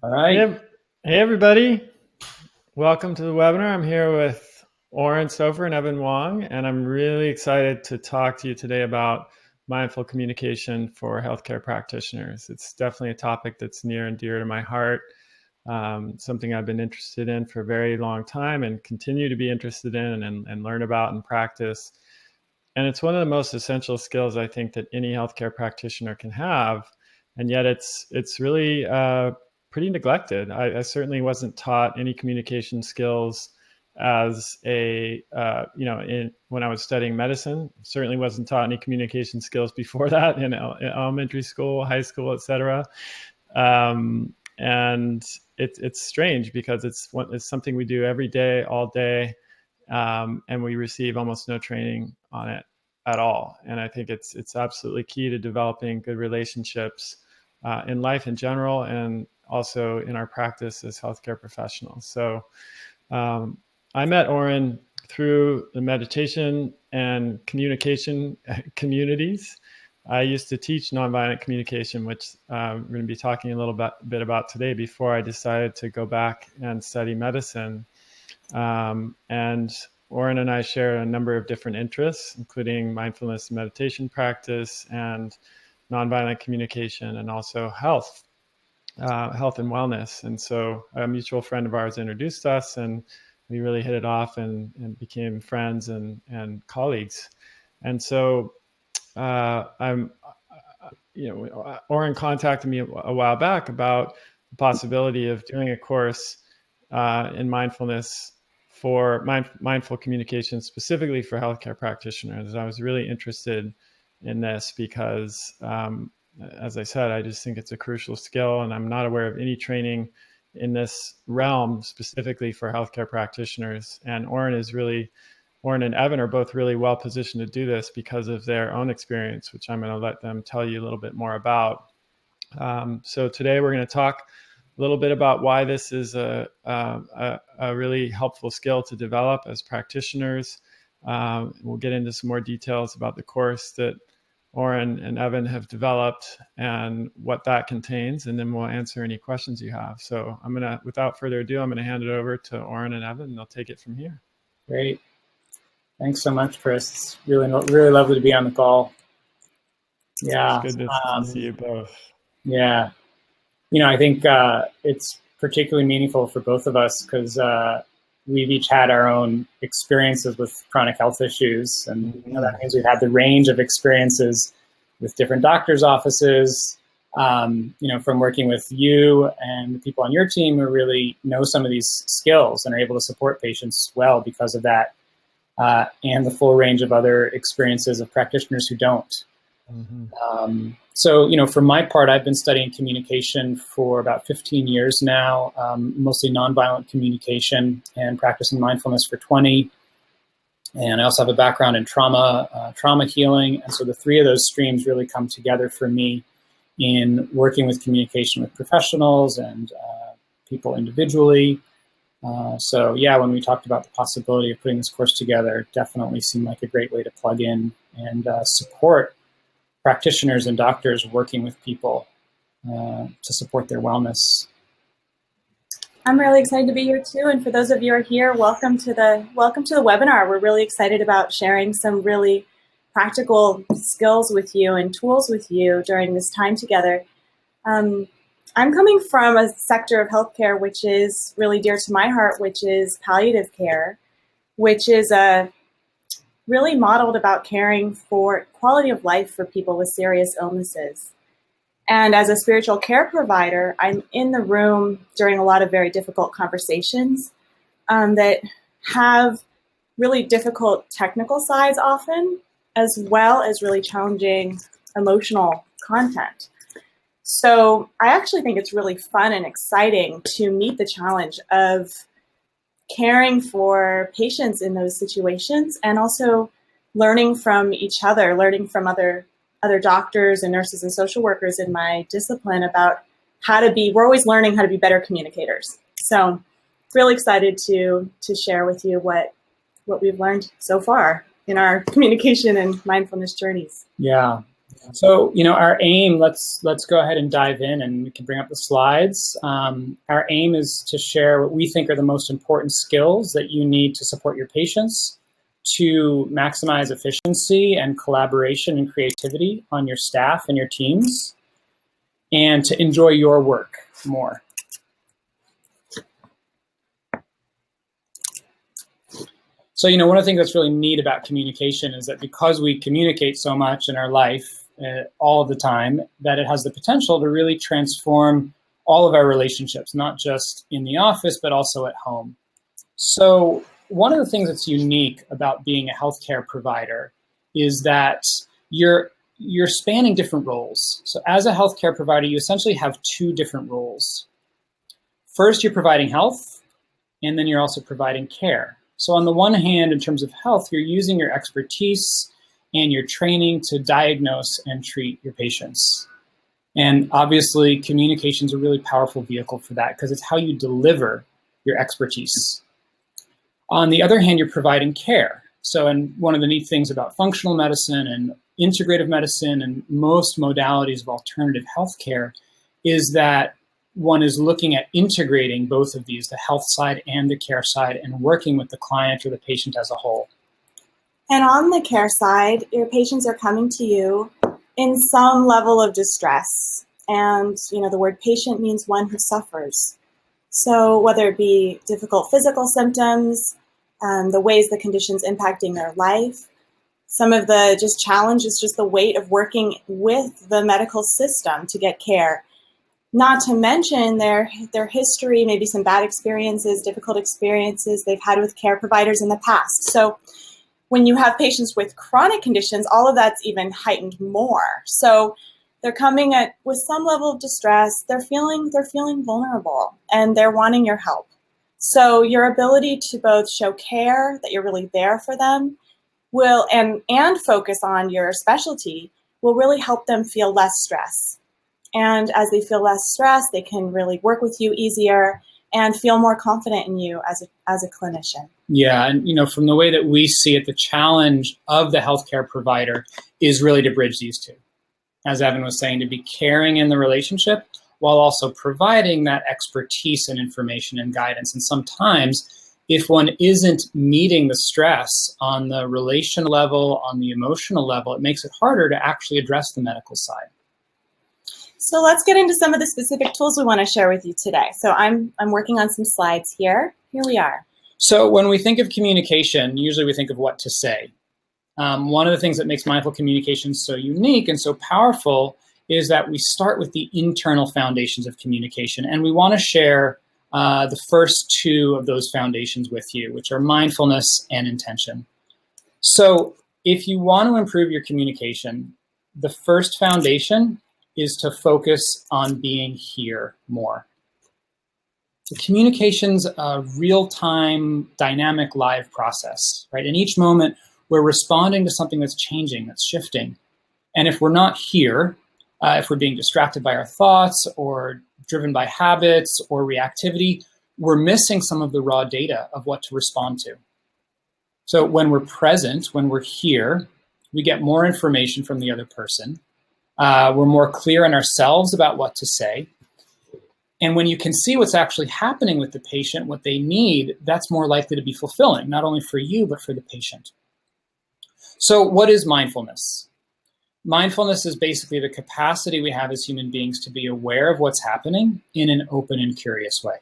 All Hey, right. hey everybody. Welcome to the webinar. I'm here with Oren, Sofer, and Evan Wong, and I'm really excited to talk to you today about mindful communication for healthcare practitioners. It's definitely a topic that's near and dear to my heart, something I've been interested in for a very long time and continue to be interested in and learn about and practice. And it's one of the most essential skills I think that any healthcare practitioner can have, and yet it's really pretty neglected. I certainly wasn't taught any communication skills as a when I was studying medicine. Certainly wasn't taught any communication skills before that in elementary school, high school, etc. And it's strange because it's something we do every day, all day, and we receive almost no training on it at all. And I think it's absolutely key to developing good relationships in life in general, and also in our practice as healthcare professionals. So um, I met Oren through the meditation and communication communities. I used to teach nonviolent communication, which we're going to be talking a little bit about today, before I decided to go back and study medicine. And Oren and I share a number of different interests, including mindfulness and meditation practice and nonviolent communication, and also health and wellness. And so a mutual friend of ours introduced us, and we really hit it off and became friends and colleagues. And so I'm, Oren contacted me a while back about the possibility of doing a course in mindfulness for mindful communication, specifically for healthcare practitioners. I was really interested in this because, as I said, I just think it's a crucial skill, and I'm not aware of any training in this realm specifically for healthcare practitioners. And Oren and Evan are both really well positioned to do this because of their own experience, which I'm going to let them tell you a little bit more about. So today we're going to talk a little bit about why this is a really helpful skill to develop as practitioners. We'll get into some more details about the course that Oren and Evan have developed and what that contains, and then we'll answer any questions you have. So without further ado, I'm going to hand it over to Oren and Evan, and they'll take it from here. Great. Thanks so much, Chris. It's really lovely to be on the call. It's Yeah. good to see you both. Yeah. I think it's particularly meaningful for both of us because we've each had our own experiences with chronic health issues. And that means we've had the range of experiences with different doctors' offices, from working with you and the people on your team who really know some of these skills and are able to support patients well because of that. And the full range of other experiences of practitioners who don't. So, for my part, I've been studying communication for about 15 years now, mostly nonviolent communication, and practicing mindfulness for 20. And I also have a background in trauma healing. And so the three of those streams really come together for me in working with communication with professionals and people individually. So yeah, when we talked about the possibility of putting this course together, it definitely seemed like a great way to plug in and support practitioners and doctors working with people to support their wellness. I'm really excited to be here too. And for those of you who are here, welcome to the webinar. We're really excited about sharing some really practical skills with you and tools with you during this time together. I'm coming from a sector of healthcare which is really dear to my heart, which is palliative care, which is really modeled about caring for quality of life for people with serious illnesses. And as a spiritual care provider, I'm in the room during a lot of very difficult conversations that have really difficult technical sides often, as well as really challenging emotional content. So I actually think it's really fun and exciting to meet the challenge of caring for patients in those situations, and also learning from each other, learning from other doctors and nurses and social workers in my discipline about we're always learning how to be better communicators. So really excited to share with you what we've learned so far in our communication and mindfulness journeys. Yeah, So, our aim, let's go ahead and dive in, and we can bring up the slides. Our aim is to share what we think are the most important skills that you need to support your patients, to maximize efficiency and collaboration and creativity on your staff and your teams, and to enjoy your work more. So, one of the things that's really neat about communication is that because we communicate so much in our life, all of the time, that it has the potential to really transform all of our relationships, not just in the office, but also at home. So one of the things that's unique about being a healthcare provider is that you're spanning different roles. So as a healthcare provider, you essentially have two different roles. First, you're providing health, and then you're also providing care. So on the one hand, in terms of health, you're using your expertise and your training to diagnose and treat your patients. And obviously, communication is a really powerful vehicle for that because it's how you deliver your expertise. On the other hand, you're providing care. So, and one of the neat things about functional medicine and integrative medicine and most modalities of alternative healthcare is that one is looking at integrating both of these, the health side and the care side, and working with the client or the patient as a whole. And on the care side, your patients are coming to you in some level of distress. And, the word patient means one who suffers. So whether it be difficult physical symptoms, the ways the condition's impacting their life, some of the just challenges, just the weight of working with the medical system to get care. Not to mention their history, maybe some bad experiences, difficult experiences they've had with care providers in the past. So when you have patients with chronic conditions, all of that's even heightened more. So they're coming with some level of distress. They're feeling vulnerable, and they're wanting your help. So your ability to both show care, that you're really there for them, will and focus on your specialty will really help them feel less stress. And as they feel less stress, they can really work with you easier and feel more confident in you as a clinician. Yeah, and from the way that we see it, the challenge of the healthcare provider is really to bridge these two. As Evan was saying, to be caring in the relationship while also providing that expertise and information and guidance. And sometimes if one isn't meeting the stress on the relational level, on the emotional level, it makes it harder to actually address the medical side. So let's get into some of the specific tools we want to share with you today. So I'm working on some slides here. Here we are. So when we think of communication, usually we think of what to say. One of the things that makes mindful communication so unique and so powerful is that we start with the internal foundations of communication. And we want to share the first two of those foundations with you, which are mindfulness and intention. So if you want to improve your communication, the first foundation is to focus on being here more. The communication's a real-time, dynamic, live process, right? In each moment, we're responding to something that's changing, that's shifting. And if we're not here, if we're being distracted by our thoughts or driven by habits or reactivity, we're missing some of the raw data of what to respond to. So when we're present, when we're here, we get more information from the other person. We're more clear in ourselves about what to say. And when you can see what's actually happening with the patient, what they need, that's more likely to be fulfilling, not only for you, but for the patient. So what is mindfulness? Mindfulness is basically the capacity we have as human beings to be aware of what's happening in an open and curious way.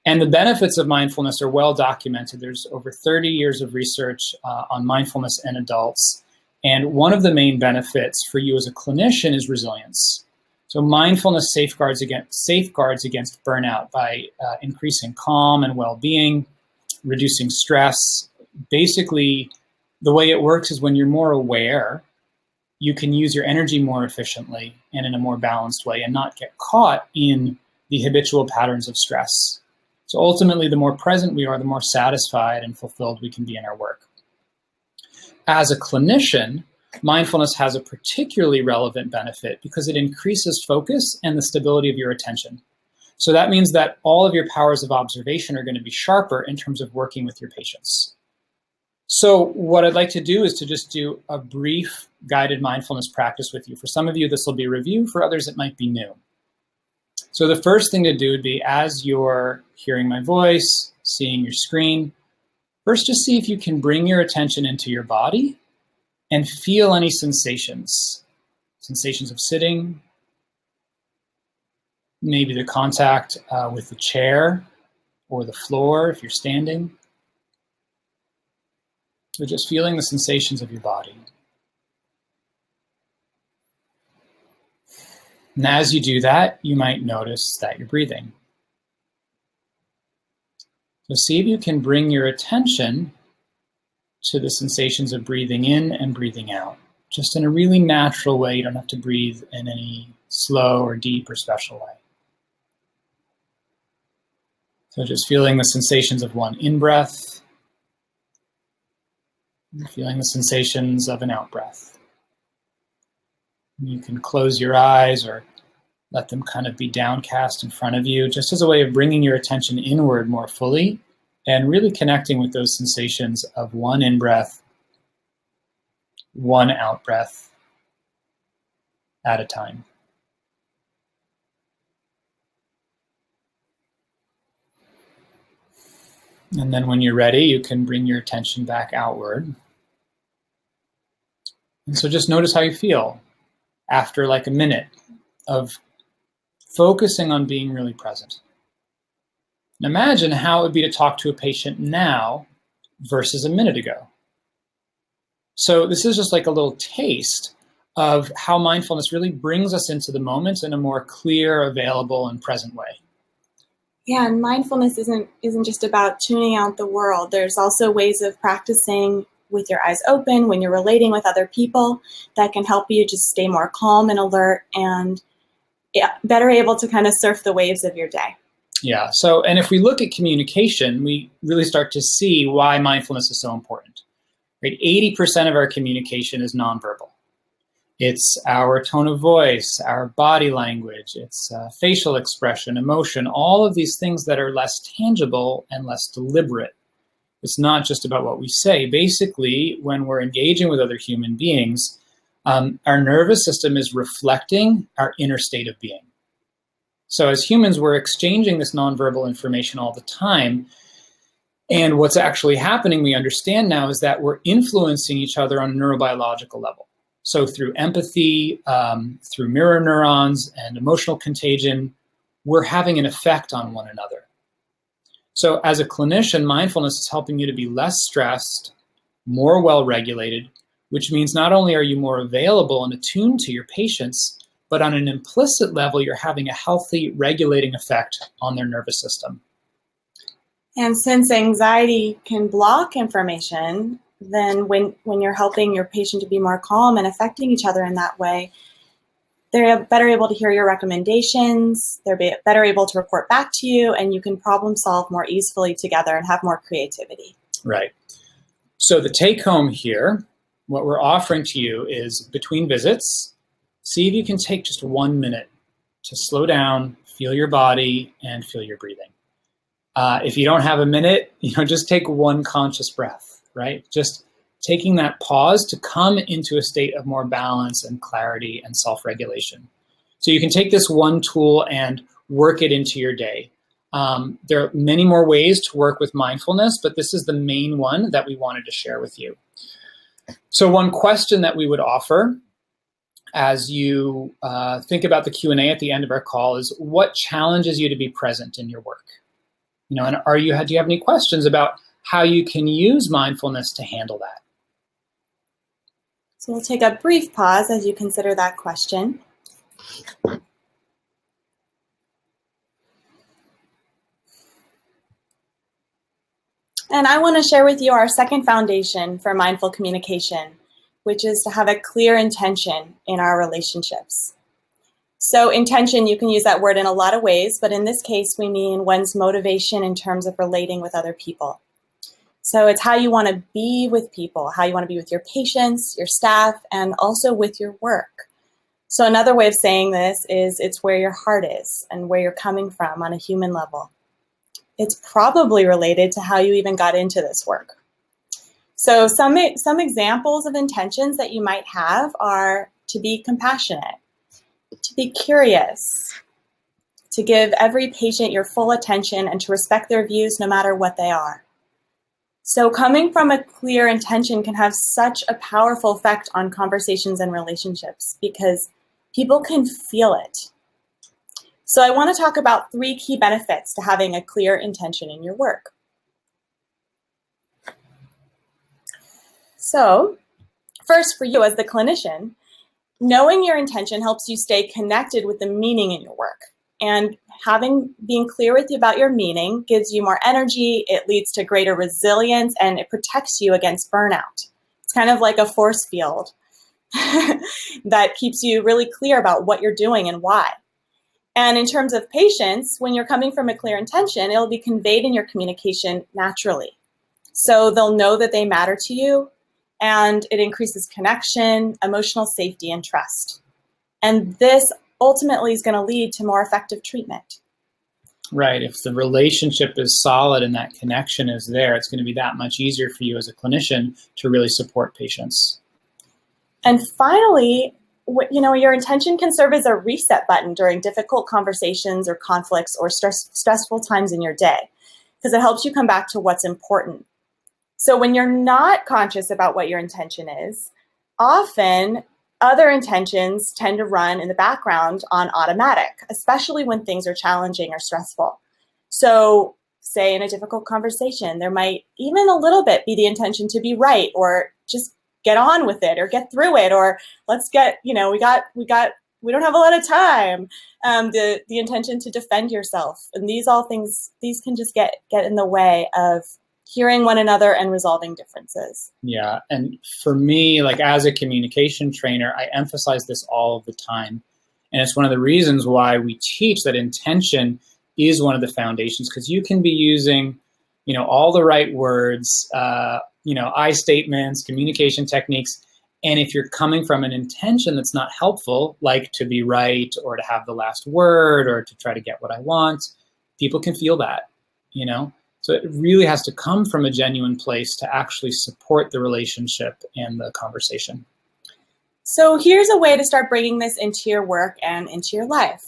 And the benefits of mindfulness are well documented. There's over 30 years of research on mindfulness in adults. And one of the main benefits for you as a clinician is resilience. So mindfulness safeguards against burnout by increasing calm and well-being, reducing stress. Basically, the way it works is when you're more aware, you can use your energy more efficiently and in a more balanced way and not get caught in the habitual patterns of stress. So ultimately, the more present we are, the more satisfied and fulfilled we can be in our work. As a clinician, mindfulness has a particularly relevant benefit because it increases focus and the stability of your attention. So that means that all of your powers of observation are going to be sharper in terms of working with your patients. So what I'd like to do is to just do a brief guided mindfulness practice with you. For some of you, this will be review. For others, it might be new. So the first thing to do would be, as you're hearing my voice, seeing your screen, first just see if you can bring your attention into your body and feel any sensations. Sensations of sitting, maybe the contact with the chair or the floor if you're standing. So just feeling the sensations of your body. And as you do that, you might notice that you're breathing. So see if you can bring your attention to the sensations of breathing in and breathing out, just in a really natural way. You don't have to breathe in any slow or deep or special way. So just feeling the sensations of one in-breath, feeling the sensations of an out-breath. You can close your eyes or let them kind of be downcast in front of you, just as a way of bringing your attention inward more fully and really connecting with those sensations of one in-breath, one out-breath at a time. And then when you're ready, you can bring your attention back outward. And so just notice how you feel after like a minute of focusing on being really present. And imagine how it would be to talk to a patient now versus a minute ago. So this is just like a little taste of how mindfulness really brings us into the moment in a more clear, available, and present way. Yeah, and mindfulness isn't just about tuning out the world. There's also ways of practicing with your eyes open when you're relating with other people that can help you just stay more calm and alert and better able to kind of surf the waves of your day. Yeah, so, and if we look at communication, we really start to see why mindfulness is so important. Right? 80% of our communication is nonverbal. It's our tone of voice, our body language, it's facial expression, emotion, all of these things that are less tangible and less deliberate. It's not just about what we say. Basically, when we're engaging with other human beings, our nervous system is reflecting our inner state of being. So as humans, we're exchanging this nonverbal information all the time. And what's actually happening, we understand now, is that we're influencing each other on a neurobiological level. So through empathy, through mirror neurons and emotional contagion, we're having an effect on one another. So as a clinician, mindfulness is helping you to be less stressed, more well-regulated, which means not only are you more available and attuned to your patients, but on an implicit level, you're having a healthy, regulating effect on their nervous system. And since anxiety can block information, then when you're helping your patient to be more calm and affecting each other in that way, they're better able to hear your recommendations, they're better able to report back to you, and you can problem solve more easily together and have more creativity. Right. So the take home here, what we're offering to you is between visits, see if you can take just 1 minute to slow down, feel your body, and feel your breathing. If you don't have a minute, just take one conscious breath, right? Just taking that pause to come into a state of more balance and clarity and self-regulation. So you can take this one tool and work it into your day. There are many more ways to work with mindfulness, but this is the main one that we wanted to share with you. So one question that we would offer as you think about the Q&A at the end of our call is, what challenges you to be present in your work? And do you have any questions about how you can use mindfulness to handle that? So we'll take a brief pause as you consider that question. And I want to share with you our second foundation for mindful communication, which is to have a clear intention in our relationships. So intention, you can use that word in a lot of ways, but in this case, we mean one's motivation in terms of relating with other people. So it's how you want to be with people, how you want to be with your patients, your staff, and also with your work. So another way of saying this is it's where your heart is and where you're coming from on a human level. It's probably related to how you even got into this work. So some examples of intentions that you might have are to be compassionate, to be curious, to give every patient your full attention and to respect their views no matter what they are. So coming from a clear intention can have such a powerful effect on conversations and relationships because people can feel it. So I want to talk about 3 key benefits to having a clear intention in your work. So first, for you as the clinician, knowing your intention helps you stay connected with the meaning in your work. And being clear about your meaning gives you more energy, it leads to greater resilience, and it protects you against burnout. It's kind of like a force field that keeps you really clear about what you're doing and why. And in terms of patients, when you're coming from a clear intention, it'll be conveyed in your communication naturally. So they'll know that they matter to you, and it increases connection, emotional safety, and trust. And this ultimately is going to lead to more effective treatment. Right. If the relationship is solid and that connection is there, it's going to be that much easier for you as a clinician to really support patients. And finally, your intention can serve as a reset button during difficult conversations or conflicts or stressful times in your day, because it helps you come back to what's important. So when you're not conscious about what your intention is, often other intentions tend to run in the background on automatic, especially when things are challenging or stressful. So say in a difficult conversation, there might even a little bit be the intention to be right or just get on with it or get through it, or let's get, we don't have a lot of time. The intention to defend yourself. And these can just get in the way of hearing one another and resolving differences. Yeah. And for me, like as a communication trainer, I emphasize this all of the time. And it's one of the reasons why we teach that intention is one of the foundations, because you can be using, all the right words, I statements, communication techniques. And if you're coming from an intention that's not helpful, like to be right or to have the last word or to try to get what I want, people can feel that, So it really has to come from a genuine place to actually support the relationship and the conversation. So here's a way to start bringing this into your work and into your life.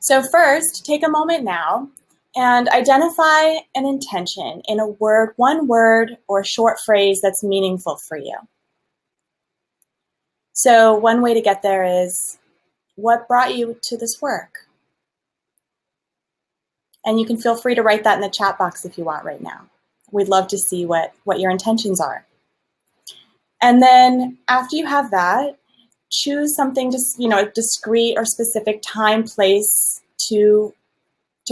So first, take a moment now and identify an intention in one word or short phrase that's meaningful for you. So one way to get there is, what brought you to this work? And you can feel free to write that in the chat box if you want right now. We'd love to see what your intentions are. And then after you have that, choose something, discrete or specific time, place to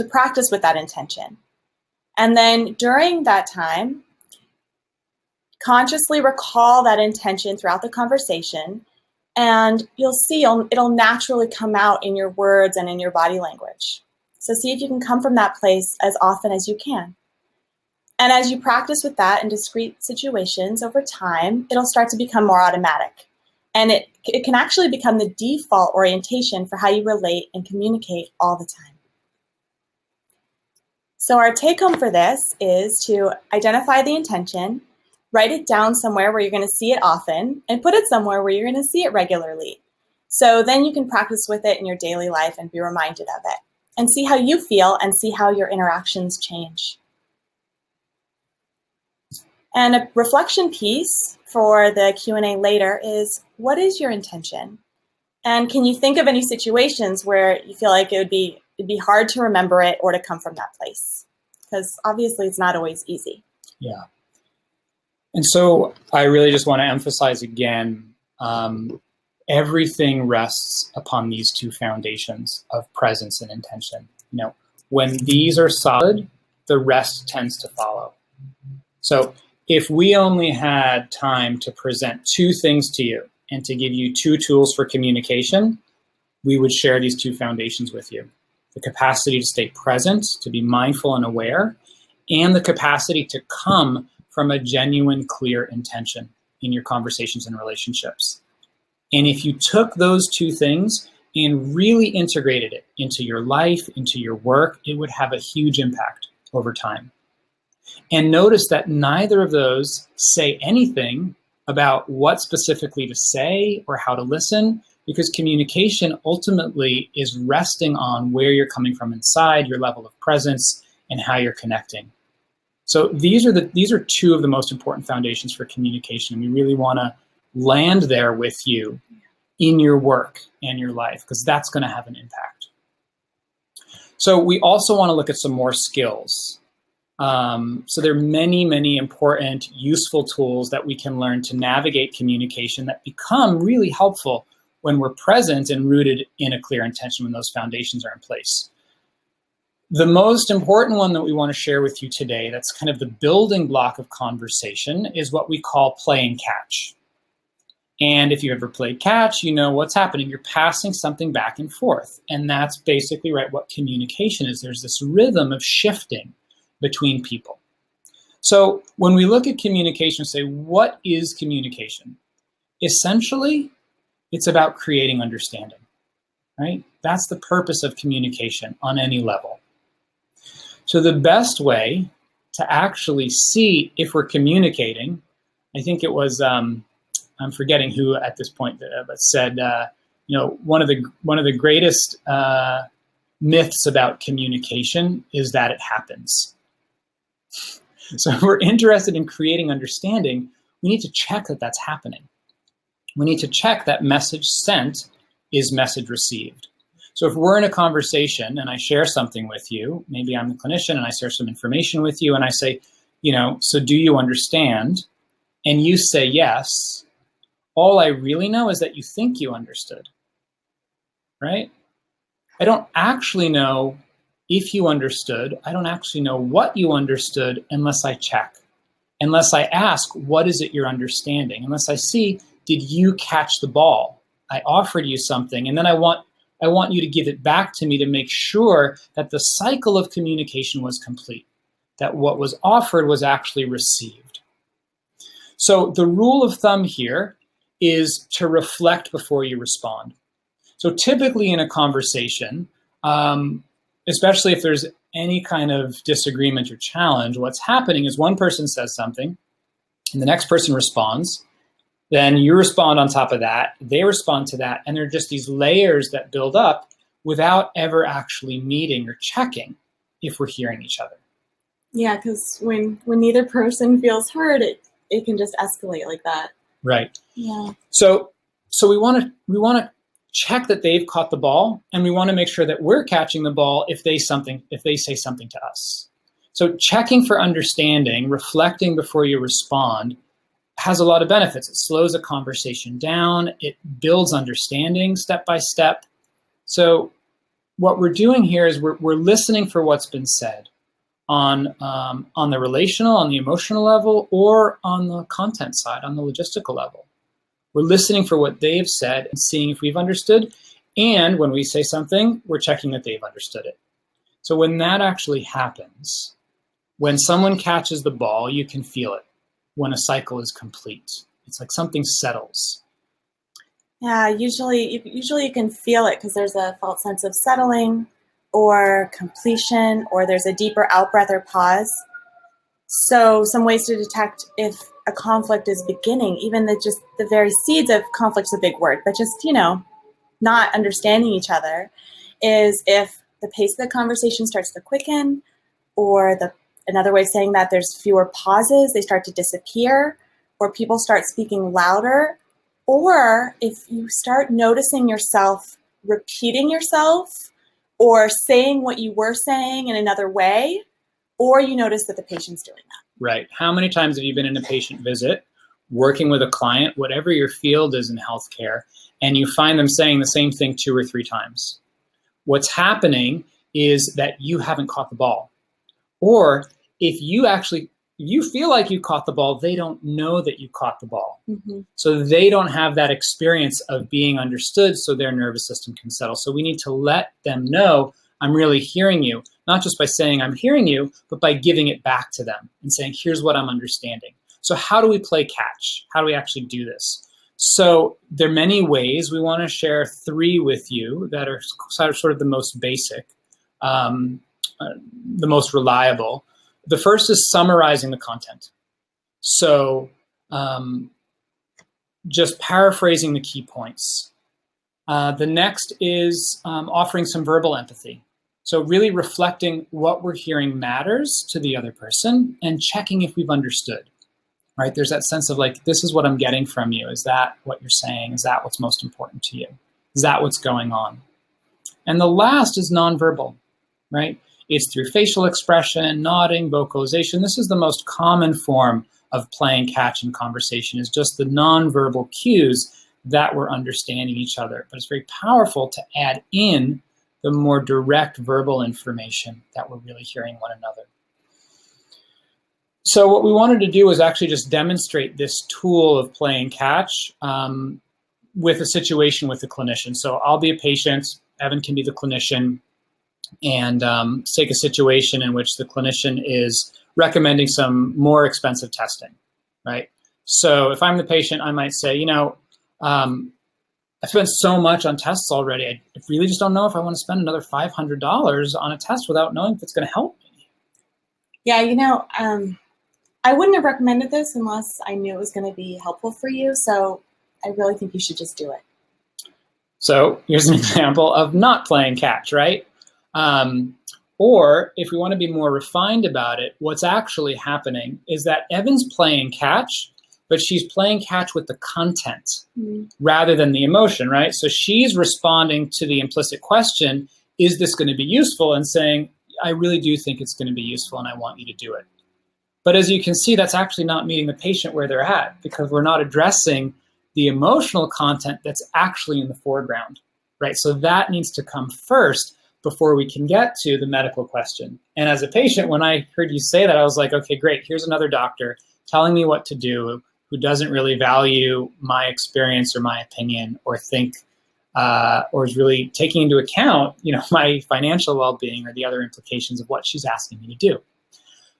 practice with that intention. And then during that time, consciously recall that intention throughout the conversation, and you'll see it'll naturally come out in your words and in your body language. So see if you can come from that place as often as you can. And as you practice with that in discrete situations over time, it'll start to become more automatic. And it can actually become the default orientation for how you relate and communicate all the time. So our take home for this is to identify the intention, write it down somewhere where you're going to see it often, and put it somewhere where you're going to see it regularly. So then you can practice with it in your daily life and be reminded of it, and see how you feel and see how your interactions change. And a reflection piece for the Q&A later is, what is your intention? And can you think of any situations where you feel like it'd be hard to remember it or to come from that place? Because obviously it's not always easy. Yeah. And so I really just want to emphasize again, everything rests upon these two foundations of presence and intention. When these are solid, the rest tends to follow. So if we only had time to present 2 things to you and to give you 2 tools for communication, we would share these 2 foundations with you. The capacity to stay present, to be mindful and aware, and the capacity to come from a genuine, clear intention in your conversations and relationships. And if you took those 2 things and really integrated it into your life, into your work, it would have a huge impact over time. And notice that neither of those say anything about what specifically to say or how to listen, because communication ultimately is resting on where you're coming from inside, your level of presence, and how you're connecting. So these are two of the most important foundations for communication. We really want to land there with you in your work and your life, because that's going to have an impact. So we also want to look at some more skills. So there are many, many important, useful tools that we can learn to navigate communication that become really helpful when we're present and rooted in a clear intention, when those foundations are in place. The most important one that we want to share with you today, that's kind of the building block of conversation, is what we call playing catch. And if you ever played catch, you know what's happening. You're passing something back and forth. And that's basically what communication is. There's this rhythm of shifting between people. So when we look at communication, say, what is communication? Essentially, it's about creating understanding, right? That's the purpose of communication on any level. So the best way to actually see if we're communicating, I think it was, I'm forgetting who at this point, but said, one of the greatest myths about communication is that it happens. So if we're interested in creating understanding, we need to check that that's happening. We need to check that message sent is message received. So if we're in a conversation and I share something with you, maybe I'm the clinician and I share some information with you and I say, so do you understand? And you say yes. All I really know is that you think you understood, right? I don't actually know if you understood. I don't actually know what you understood unless I check, unless I ask, what is it you're understanding? Unless I see, did you catch the ball? I offered you something, and then I want you to give it back to me to make sure that the cycle of communication was complete, that what was offered was actually received. So the rule of thumb here is to reflect before you respond. So typically in a conversation, especially if there's any kind of disagreement or challenge, what's happening is one person says something and the next person responds. Then you respond on top of that, they respond to that, and there are just these layers that build up without ever actually meeting or checking if we're hearing each other. Yeah, because when neither person feels heard, it can just escalate like that. Right. Yeah. So we want to check that they've caught the ball, and we want to make sure that we're catching the ball if they say something to us. So checking for understanding, reflecting before you respond, has a lot of benefits. It slows a conversation down. It builds understanding step by step. So what we're doing here is we're listening for what's been said on the relational, on the emotional level, or on the content side, on the logistical level. We're listening for what they've said and seeing if we've understood. And when we say something, we're checking that they've understood it. So when that actually happens, when someone catches the ball, you can feel it. When a cycle is complete, it's like something settles. Yeah, usually you can feel it because there's a false sense of settling or completion, or there's a deeper out-breath or pause. So some ways to detect if a conflict is beginning, even just the very seeds of conflict's a big word, but just, not understanding each other, is if the pace of the conversation starts to quicken, or another way of saying that, there's fewer pauses, they start to disappear, or people start speaking louder, or if you start noticing yourself repeating yourself or saying what you were saying in another way, or you notice that the patient's doing that. Right. How many times have you been in a patient visit, working with a client, whatever your field is in healthcare, and you find them saying the same thing 2 or 3 times? What's happening is that you haven't caught the ball. Or if you feel like you caught the ball, they don't know that you caught the ball. Mm-hmm. So they don't have that experience of being understood, so their nervous system can settle. So we need to let them know, I'm really hearing you, not just by saying I'm hearing you, but by giving it back to them and saying, here's what I'm understanding. So how do we play catch? How do we actually do this? So there are many ways. We want to share 3 with you that are sort of the most basic, the most reliable. The first is summarizing the content. So just paraphrasing the key points. The next is offering some verbal empathy. So really reflecting what we're hearing matters to the other person and checking if we've understood, right? There's that sense of like, this is what I'm getting from you. Is that what you're saying? Is that what's most important to you? Is that what's going on? And the last is nonverbal, right? It's through facial expression, nodding, vocalization. This is the most common form of playing catch in conversation, is just the nonverbal cues that we're understanding each other. But it's very powerful to add in the more direct verbal information that we're really hearing one another. So what we wanted to do was actually just demonstrate this tool of playing catch with a situation with a clinician. So I'll be a patient, Evan can be the clinician, and take a situation in which the clinician is recommending some more expensive testing, right? So if I'm the patient, I might say, you know, I spent so much on tests already. I really just don't know if I want to spend another $500 on a test without knowing if it's going to help me. Yeah, you know, I wouldn't have recommended this unless I knew it was going to be helpful for you. So I really think you should just do it. So here's an example of not playing catch, right? Or if we want to be more refined about it, what's actually happening is that Evan's playing catch, but she's playing catch with the content rather than the emotion, right? So she's responding to the implicit question, is this going to be useful? And saying, I really do think it's going to be useful and I want you to do it. But as you can see, that's actually not meeting the patient where they're at, because we're not addressing the emotional content that's actually in the foreground, right? So that needs to come first before we can get to the medical question. And as a patient, when I heard you say that, I was like, okay, great, here's another doctor telling me what to do who doesn't really value my experience or my opinion or think, or is really taking into account, you know, my financial well-being or the other implications of what she's asking me to do.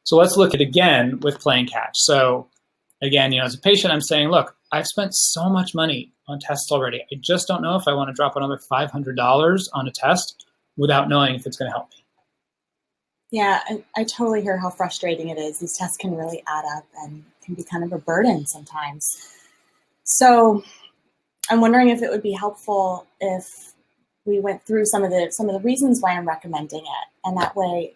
So let's look at it again with playing catch. So again, you know, as a patient, I'm saying, look, I've spent so much money on tests already. I just don't know if I want to drop another $500 on a test without knowing if it's going to help me. Yeah, I totally hear how frustrating it is. These tests can really add up and can be kind of a burden sometimes. So I'm wondering if it would be helpful if we went through some of the reasons why I'm recommending it, and that way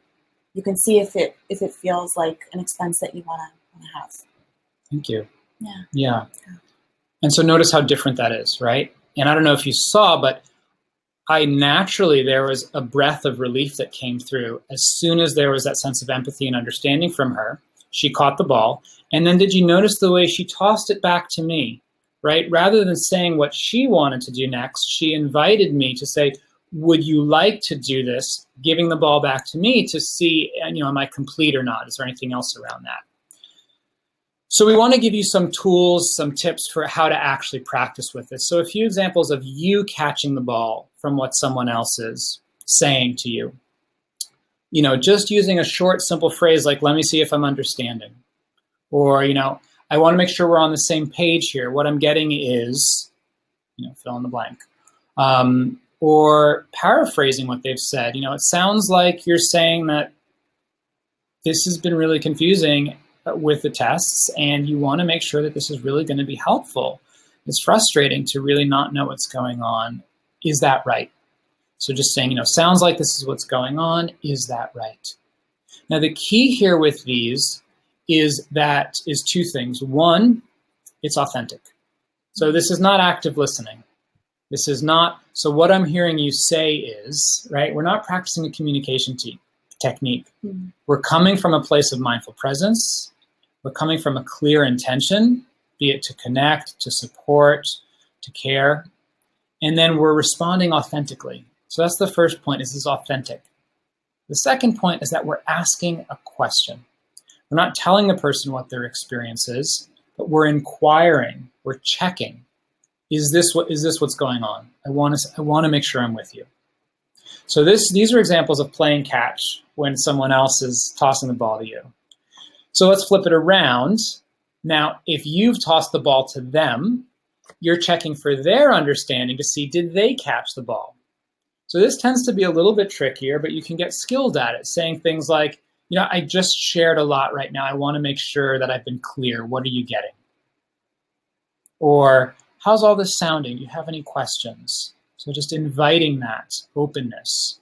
you can see if it feels like an expense that you want to have. Thank you. Yeah. And so notice how different that is, right? And I don't know if you saw, but there was a breath of relief that came through as soon as there was that sense of empathy and understanding from her. She caught the ball. And then did you notice the way she tossed it back to me, right? Rather than saying what she wanted to do next, she invited me to say, would you like to do this? Giving the ball back to me to see, you know, am I complete or not? Is there anything else around that? So we want to give you some tools, some tips for how to actually practice with this. So a few examples of you catching the ball from what someone else is saying to you. You know, just using a short, simple phrase like, let me see if I'm understanding. Or, you know, I want to make sure we're on the same page here. What I'm getting is, you know, fill in the blank. Or paraphrasing what they've said. You know, it sounds like you're saying that this has been really confusing with the tests, and you want to make sure that this is really going to be helpful. It's frustrating to really not know what's going on. Is that right? So just saying, you know, sounds like this is what's going on. Is that right? Now, the key here with these is two things. One, it's authentic. So this is not active listening. This is not, so what I'm hearing you say is, right? We're not practicing a communication technique. Mm-hmm. We're coming from a place of mindful presence. We're coming from a clear intention, be it to connect, to support, to care. And then we're responding authentically. So that's the first point, is this authentic. The second point is that we're asking a question. We're not telling the person what their experience is, but we're inquiring, we're checking. Is this what's going on? I want to make sure I'm with you. So these are examples of playing catch when someone else is tossing the ball to you. So let's flip it around. Now, if you've tossed the ball to them, you're checking for their understanding to see, did they catch the ball? So this tends to be a little bit trickier, but you can get skilled at it, saying things like, I just shared a lot right now. I want to make sure that I've been clear. What are you getting? Or how's all this sounding? Do you have any questions? So just inviting that openness.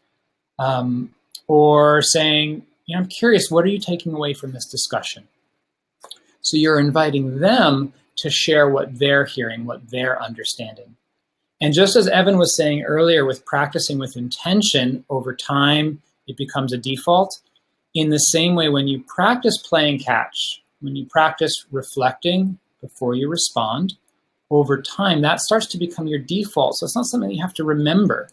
Or saying, I'm curious, what are you taking away from this discussion? So you're inviting them to share what they're hearing, what they're understanding. And just as Evan was saying earlier, with practicing with intention over time, it becomes a default. In the same way, when you practice playing catch, when you practice reflecting before you respond, over time, that starts to become your default. So it's not something you have to remember.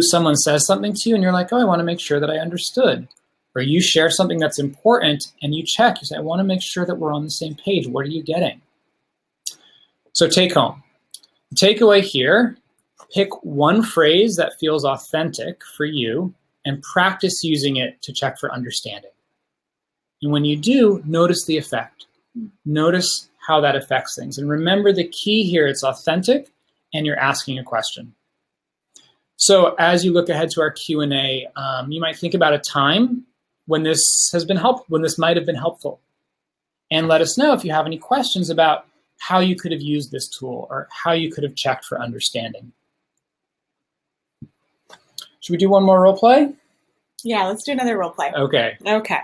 Someone says something to you and you're like, oh, I want to make sure that I understood. Or you share something that's important and you check, you say, I want to make sure that we're on the same page. What are you getting? So take home. The takeaway here, pick one phrase that feels authentic for you and practice using it to check for understanding. And when you do, notice the effect. Notice how that affects things. And remember the key here, it's authentic and you're asking a question. So as you look ahead to our Q&A, you might think about a time when this has been helpful, when this might have been helpful. And let us know if you have any questions about how you could have used this tool or how you could have checked for understanding. Should we do one more role play? Yeah, let's do another role play. Okay. Okay.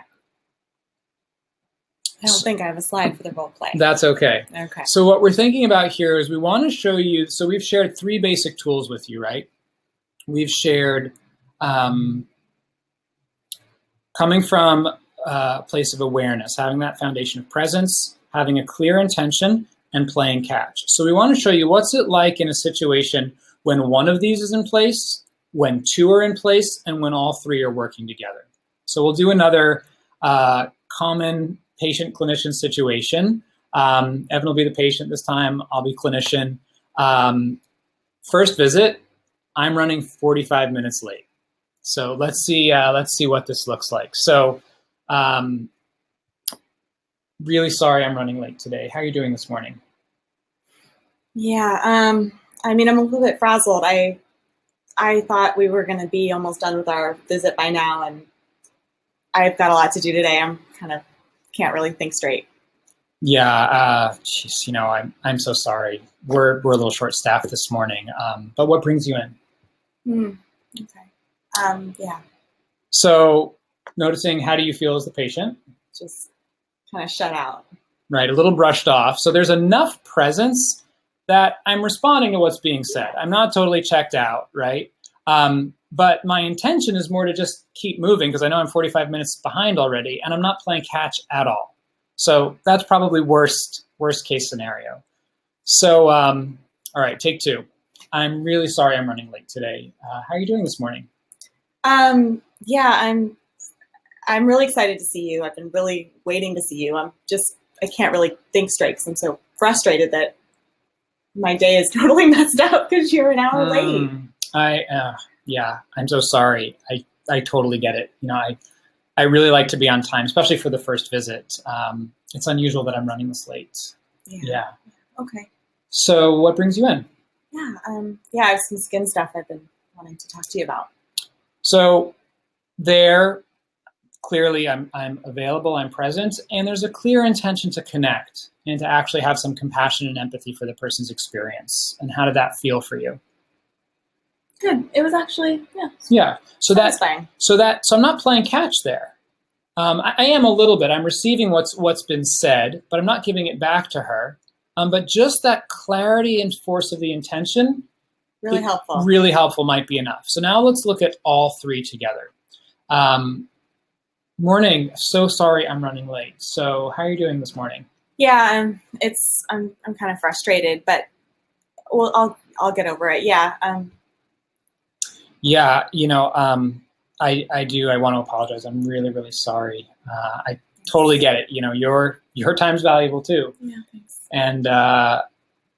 I don't think I have a slide for the role play. That's okay. Okay. So what we're thinking about here is we want to show you, so we've shared 3 basic tools with you, right? We've shared coming from a place of awareness, having that foundation of presence, having a clear intention, and playing catch. So we want to show you what's it like in a situation when one of these is in place, when 2 are in place, and when all 3 are working together. So we'll do another common patient-clinician situation. Evan will be the patient this time. I'll be clinician. First visit, I'm running 45 minutes late. So let's see what this looks like. So really sorry I'm running late today. How are you doing this morning? Yeah, I mean, I'm a little bit frazzled. I thought we were going to be almost done with our visit by now, and I've got a lot to do today. I'm kind of can't really think straight. Yeah, geez, I'm so sorry. We're a little short-staffed this morning. But what brings you in? Okay. Yeah. So noticing, how do you feel as the patient? Just kind of shut out. Right, a little brushed off. So there's enough presence that I'm responding to what's being said. I'm not totally checked out, right? But my intention is more to just keep moving because I know I'm 45 minutes behind already and I'm not playing catch at all. So that's probably worst case scenario. So, all right, take 2. I'm really sorry I'm running late today. How are you doing this morning? Yeah, I'm really excited to see you. I've been really waiting to see you. I can't really think straight because I'm so frustrated that my day is totally messed up because you're an hour late. Yeah, I'm so sorry. I totally get it. I really like to be on time, especially for the first visit. It's unusual that I'm running this late. Yeah. Okay. So what brings you in? Yeah, I have some skin stuff I've been wanting to talk to you about. So there, clearly I'm available, I'm present, and there's a clear intention to connect and to actually have some compassion and empathy for the person's experience. And how did that feel for you? Good. It was actually, Yeah. So satisfying. So I'm not playing catch there. I am a little bit. I'm receiving what's been said, but I'm not giving it back to her. But just that clarity and force of the intention, Really helpful. Really helpful might be enough. So now let's look at all 3 together. Morning. So sorry I'm running late. So how are you doing this morning? Yeah, I'm kind of frustrated, but I'll get over it. Yeah. Yeah, I do. I want to apologize. I'm really, really sorry. I totally get it. Your time's valuable too. Yeah, thanks. And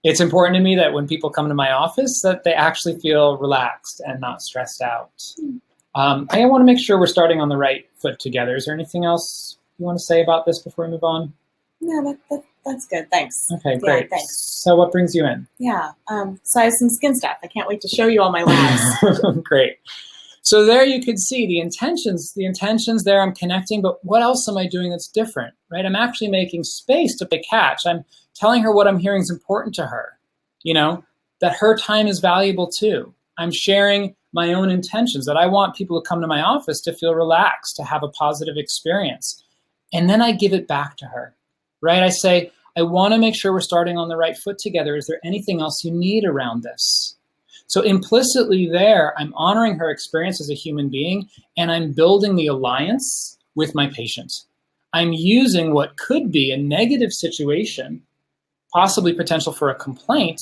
it's important to me that when people come to my office that they actually feel relaxed and not stressed out. I want to make sure we're starting on the right foot together. Is there anything else you want to say about this before we move on? No, that's good. Thanks. Okay, great. Yeah, thanks. So what brings you in? Yeah. So I have some skin stuff. I can't wait to show you all my labs. Great. So there you could see the intentions there, I'm connecting, but what else am I doing that's different, right? I'm actually making space to play catch. I'm telling her what I'm hearing is important to her, that her time is valuable too. I'm sharing my own intentions, that I want people to come to my office to feel relaxed, to have a positive experience. And then I give it back to her, right? I say, I want to make sure we're starting on the right foot together. Is there anything else you need around this? So implicitly there, I'm honoring her experience as a human being, and I'm building the alliance with my patient. I'm using what could be a negative situation, possibly potential for a complaint,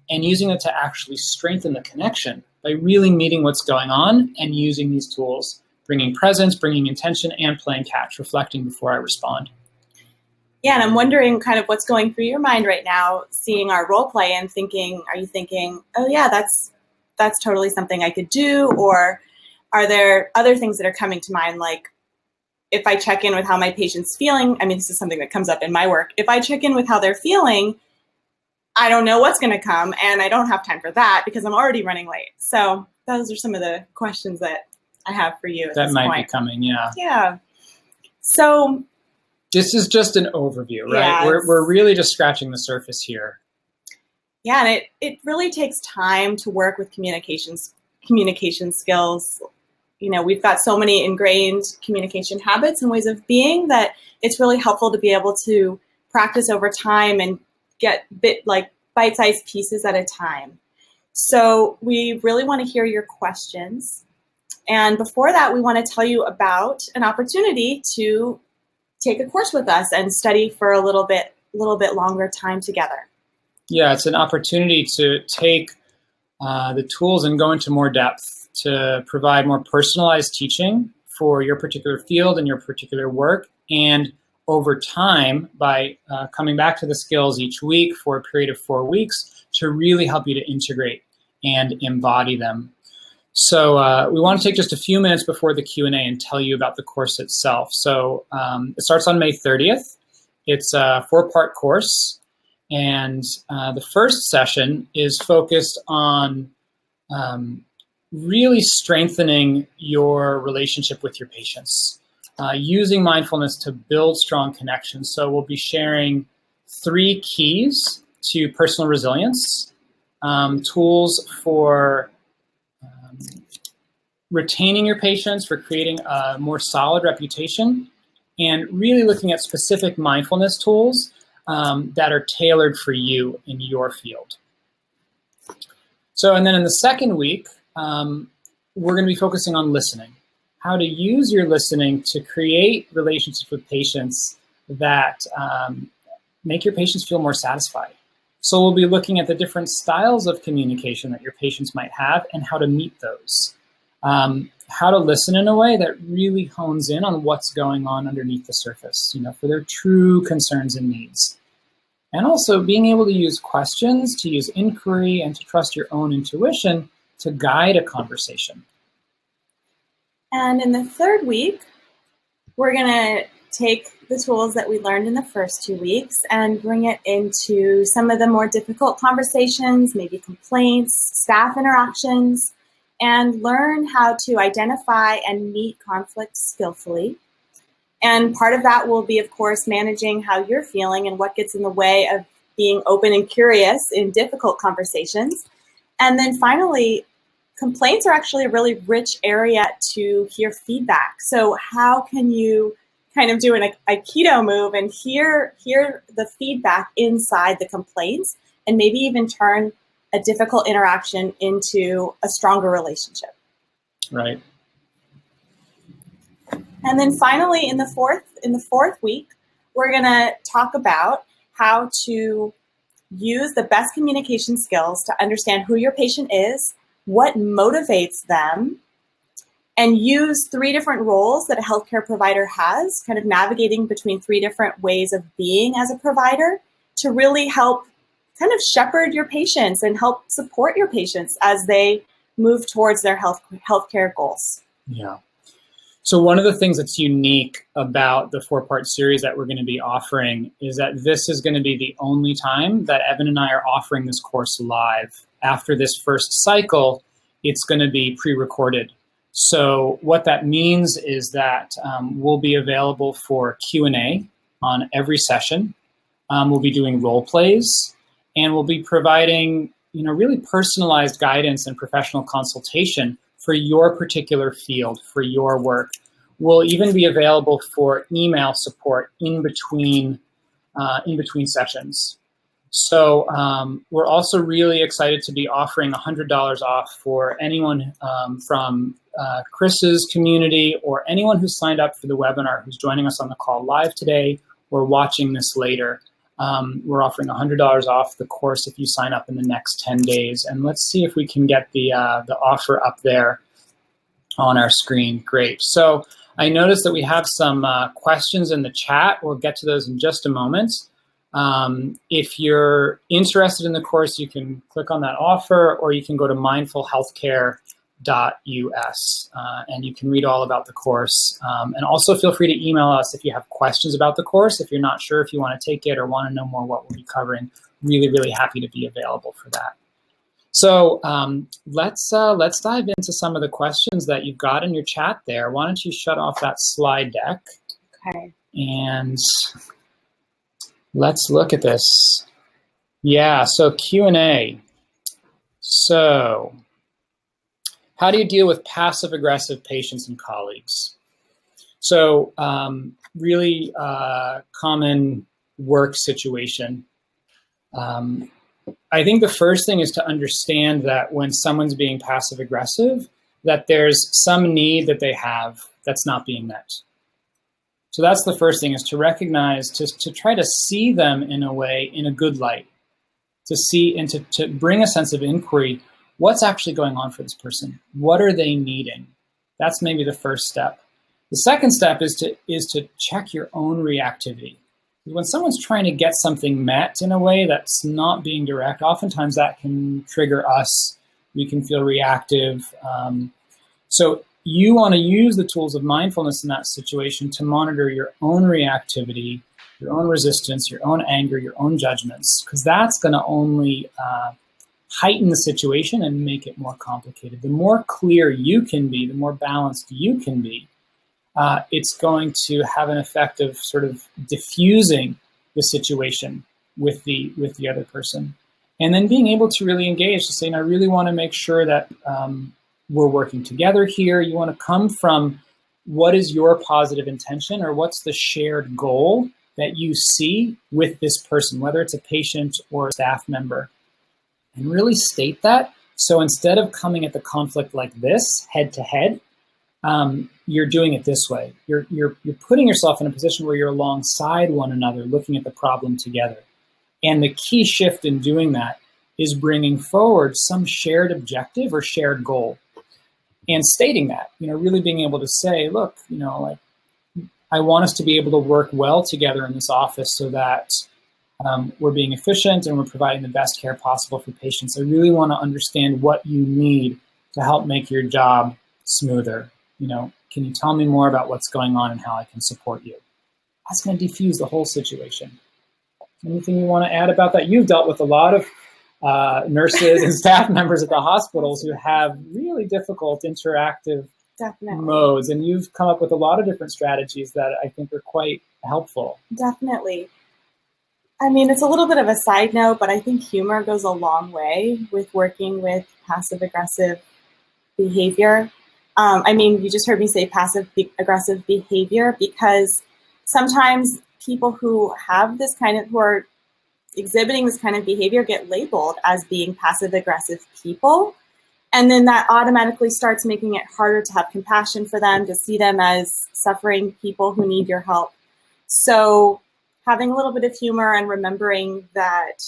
and using it to actually strengthen the connection by really meeting what's going on and using these tools, bringing presence, bringing intention, and playing catch, reflecting before I respond. Yeah, and I'm wondering kind of what's going through your mind right now, seeing our role play and thinking, are you thinking, oh yeah, that's totally something I could do? Or are there other things that are coming to mind, like if I check in with how my patient's feeling, I mean, this is something that comes up in my work. If I check in with how they're feeling, I don't know what's going to come, and I don't have time for that because I'm already running late. So those are some of the questions that I have for you at this point. That might be coming, yeah. Yeah. So this is just an overview, right? Yeah, we're really just scratching the surface here. Yeah, and it really takes time to work with communication skills. We've got so many ingrained communication habits and ways of being that it's really helpful to be able to practice over time and get bite-sized pieces at a time. So we really want to hear your questions. And before that, we want to tell you about an opportunity to take a course with us and study for a little bit longer time together. Yeah, it's an opportunity to take the tools and go into more depth to provide more personalized teaching for your particular field and your particular work. And over time, by coming back to the skills each week for a period of 4 weeks, to really help you to integrate and embody them. So we want to take just a few minutes before the Q&A and tell you about the course itself. So it starts on May 30th. It's a 4-part course. And the first session is focused on really strengthening your relationship with your patients, using mindfulness to build strong connections. So we'll be sharing 3 keys to personal resilience, tools for retaining your patients, for creating a more solid reputation, and really looking at specific mindfulness tools that are tailored for you in your field. So, and then in the second week, we're going to be focusing on listening, how to use your listening to create relationships with patients that make your patients feel more satisfied. So we'll be looking at the different styles of communication that your patients might have and how to meet those. How to listen in a way that really hones in on what's going on underneath the surface, for their true concerns and needs. And also being able to use questions, to use inquiry, and to trust your own intuition to guide a conversation. And in the third week, we're going to take the tools that we learned in the first 2 weeks and bring it into some of the more difficult conversations, maybe complaints, staff interactions, and learn how to identify and meet conflict skillfully. And part of that will be, of course, managing how you're feeling and what gets in the way of being open and curious in difficult conversations. And then finally, complaints are actually a really rich area to hear feedback. So how can you kind of do an Aikido move and hear the feedback inside the complaints and maybe even turn a difficult interaction into a stronger relationship. Right. And then finally, in the fourth week, we're going to talk about how to use the best communication skills to understand who your patient is, what motivates them, and use 3 different roles that a healthcare provider has, kind of navigating between 3 different ways of being as a provider to really help kind of shepherd your patients and help support your patients as they move towards their healthcare goals. Yeah. So one of the things that's unique about the 4-part series that we're going to be offering is that this is going to be the only time that Evan and I are offering this course live. After this first cycle, it's going to be pre-recorded. So what that means is that we'll be available for Q&A on every session. We'll be doing role plays, and we'll be providing, really personalized guidance and professional consultation for your particular field, for your work. We'll even be available for email support in between sessions. So we're also really excited to be offering $100 off for anyone from Chris's community or anyone who signed up for the webinar who's joining us on the call live today or watching this later. We're offering $100 off the course if you sign up in the next 10 days. And let's see if we can get the offer up there on our screen. Great. So I noticed that we have some questions in the chat. We'll get to those in just a moment. If you're interested in the course, you can click on that offer, or you can go to mindfulhealthcare.us and you can read all about the course. And also feel free to email us if you have questions about the course, if you're not sure if you want to take it or want to know more what we'll be covering. Really, really happy to be available for that. So let's dive into some of the questions that you've got in your chat there. Why don't you shut off that slide deck? Okay. And let's look at this. Yeah, so Q&A. So how do you deal with passive-aggressive patients and colleagues? So really common work situation. I think the first thing is to understand that when someone's being passive-aggressive, that there's some need that they have that's not being met. So that's the first thing, is to recognize, to try to see them in a way, in a good light, to see and to bring a sense of inquiry. What's actually going on for this person? What are they needing? That's maybe the first step. The second step is to check your own reactivity. When someone's trying to get something met in a way that's not being direct, oftentimes that can trigger us. We can feel reactive. So you want to use the tools of mindfulness in that situation to monitor your own reactivity, your own resistance, your own anger, your own judgments, because that's going to only heighten the situation and make it more complicated. The more clear you can be, the more balanced you can be, it's going to have an effect of sort of diffusing the situation with the other person. And then being able to really engage, to say, I really want to make sure that we're working together here. You want to come from what is your positive intention, or what's the shared goal that you see with this person, whether it's a patient or a staff member, and really state that. So instead of coming at the conflict like this, head to head, you're doing it this way. You're putting yourself in a position where you're alongside one another, looking at the problem together. And the key shift in doing that is bringing forward some shared objective or shared goal, and stating that, really being able to say, look, like, I want us to be able to work well together in this office so that we're being efficient and we're providing the best care possible for patients. I really want to understand what you need to help make your job smoother. Can you tell me more about what's going on and how I can support you? That's going to diffuse the whole situation. Anything you want to add about that? You've dealt with a lot of nurses and staff members at the hospitals who have really difficult interactive modes, and you've come up with a lot of different strategies that I think are quite helpful. Definitely. I mean, it's a little bit of a side note, but I think humor goes a long way with working with passive-aggressive behavior. You just heard me say passive-aggressive behavior, because sometimes people who have this who are exhibiting this kind of behavior get labeled as being passive-aggressive people. And then that automatically starts making it harder to have compassion for them, to see them as suffering people who need your help. So having a little bit of humor and remembering that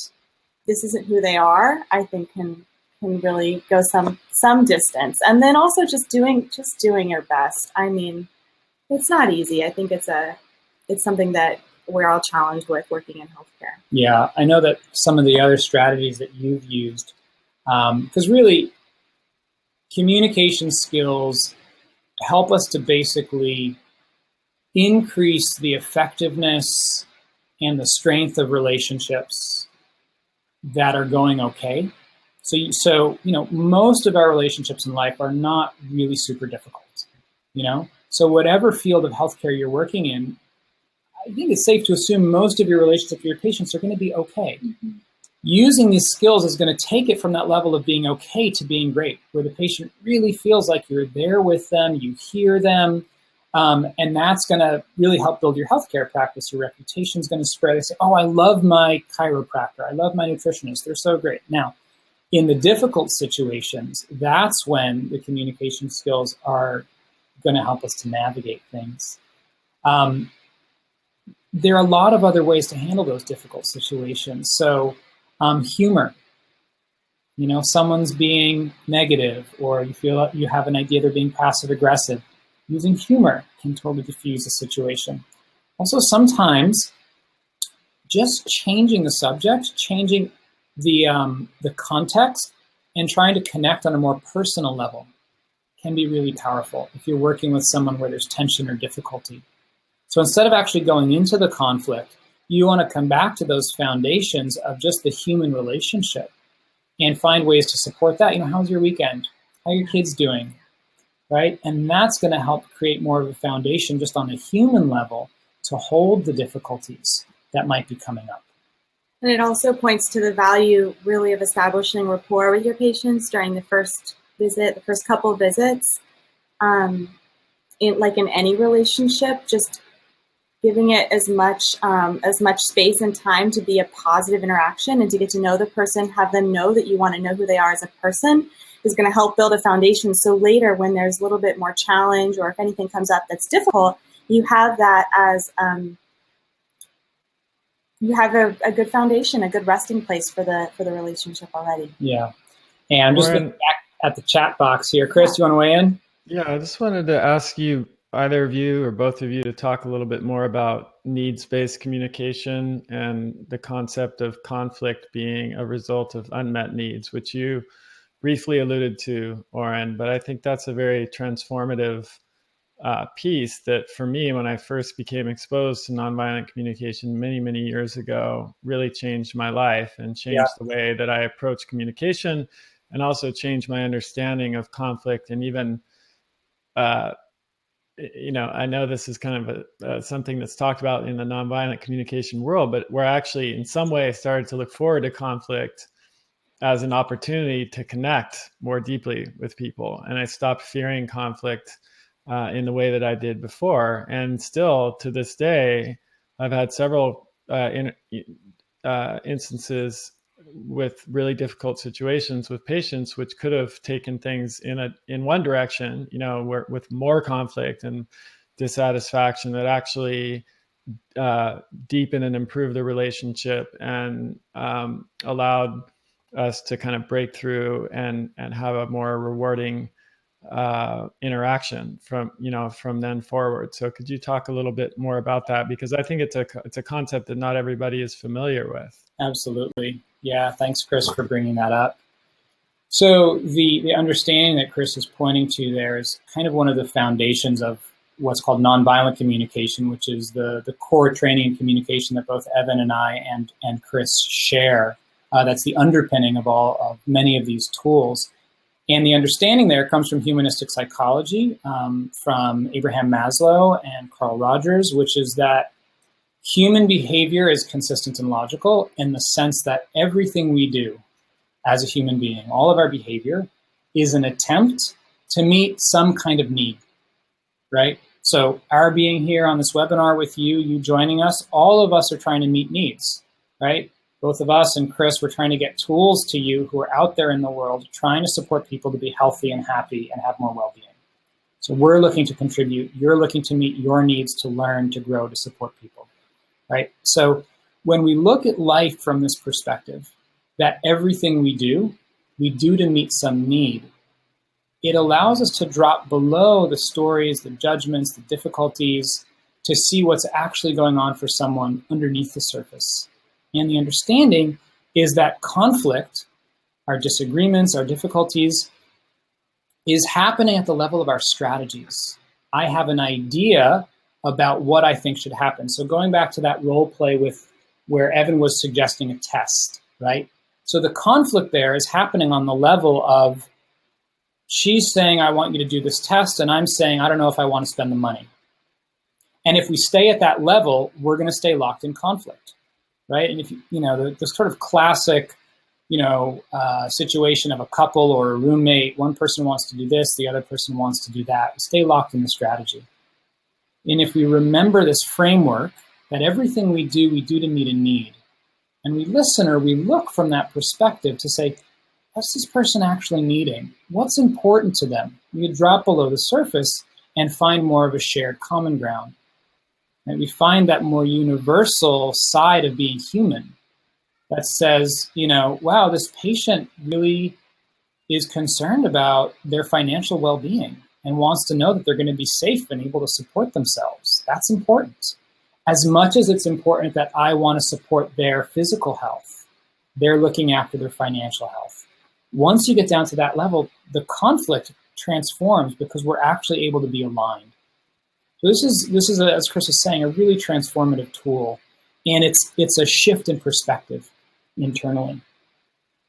this isn't who they are, I think can really go some distance. And then also just doing your best. I mean, it's not easy. I think it's something that we're all challenged with working in healthcare. Yeah, I know that some of the other strategies that you've used, because really communication skills help us to basically increase the effectiveness and the strength of relationships that are going okay. So most of our relationships in life are not really super difficult, So whatever field of healthcare you're working in, I think it's safe to assume most of your relationships with your patients are going to be okay. Mm-hmm. Using these skills is going to take it from that level of being okay to being great, where the patient really feels like you're there with them, you hear them, and that's going to really help build your healthcare practice. Your reputation is going to spread. They say, oh, I love my chiropractor. I love my nutritionist. They're so great. Now, in the difficult situations, that's when the communication skills are going to help us to navigate things. There are a lot of other ways to handle those difficult situations. So humor, someone's being negative, or you feel like you have an idea they're being passive aggressive. Using humor can totally diffuse a situation. Also, sometimes just changing the subject, changing the context, and trying to connect on a more personal level can be really powerful if you're working with someone where there's tension or difficulty. So instead of actually going into the conflict, you want to come back to those foundations of just the human relationship and find ways to support that. How's your weekend? How are your kids doing? Right? And that's going to help create more of a foundation just on a human level to hold the difficulties that might be coming up. And it also points to the value really of establishing rapport with your patients during the first visit, the first couple of visits. Like in any relationship, just giving it as much space and time to be a positive interaction and to get to know the person, have them know that you want to know who they are as a person, is going to help build a foundation. So later, when there's a little bit more challenge, or if anything comes up that's difficult, you have that as you have a good foundation, a good resting place for the relationship already. Yeah, and I'm just looking back at the chat box here. Chris, you want to weigh in? Yeah, I just wanted to ask you, either of you or both of you, to talk a little bit more about needs-based communication and the concept of conflict being a result of unmet needs, which you briefly alluded to, Oren, but I think that's a very transformative piece that, for me, when I first became exposed to nonviolent communication many, many years ago, really changed my life and changed the way that I approach communication, and also changed my understanding of conflict. And even I know this is kind of something that's talked about in the nonviolent communication world, but we're actually in some way started to look forward to conflict as an opportunity to connect more deeply with people. And I stopped fearing conflict in the way that I did before. And still to this day, I've had several instances with really difficult situations with patients, which could have taken things in one direction, where, with more conflict and dissatisfaction, that actually deepen and improve the relationship and allowed us to kind of break through and have a more rewarding interaction from then forward. So could you talk a little bit more about that? Because I think it's a concept that not everybody is familiar with. Absolutely. Yeah. Thanks, Chris, for bringing that up. So the understanding that Chris is pointing to there is kind of one of the foundations of what's called nonviolent communication, which is the core training in communication that both Evan and I and Chris share. That's the underpinning of many of these tools. And the understanding there comes from humanistic psychology, from Abraham Maslow and Carl Rogers, which is that human behavior is consistent and logical in the sense that everything we do as a human being, all of our behavior, is an attempt to meet some kind of need, right? So our being here on this webinar with you joining us, all of us are trying to meet needs, right? Both of us and Chris, we're trying to get tools to you who are out there in the world trying to support people to be healthy and happy and have more well-being. So we're looking to contribute. You're looking to meet your needs, to learn, to grow, to support people, right? So when we look at life from this perspective, that everything we do to meet some need, it allows us to drop below the stories, the judgments, the difficulties, to see what's actually going on for someone underneath the surface. And the understanding is that conflict, our disagreements, our difficulties, is happening at the level of our strategies. I have an idea about what I think should happen. So going back to that role play with where Evan was suggesting a test, right? So the conflict there is happening on the level of she's saying, I want you to do this test, and I'm saying, I don't know if I want to spend the money. And if we stay at that level, we're going to stay locked in conflict, right? And if the sort of classic, situation of a couple or a roommate, one person wants to do this, the other person wants to do that. We stay locked in the strategy. And if we remember this framework, that everything we do to meet a need, and we listen or we look from that perspective to say, what's this person actually needing? What's important to them? We could drop below the surface and find more of a shared common ground. And we find that more universal side of being human that says, wow, this patient really is concerned about their financial well-being and wants to know that they're going to be safe and able to support themselves. That's important. As much as it's important that I want to support their physical health, they're looking after their financial health. Once you get down to that level, the conflict transforms because we're actually able to be aligned. So this is as Chris is saying, a really transformative tool, and it's a shift in perspective internally.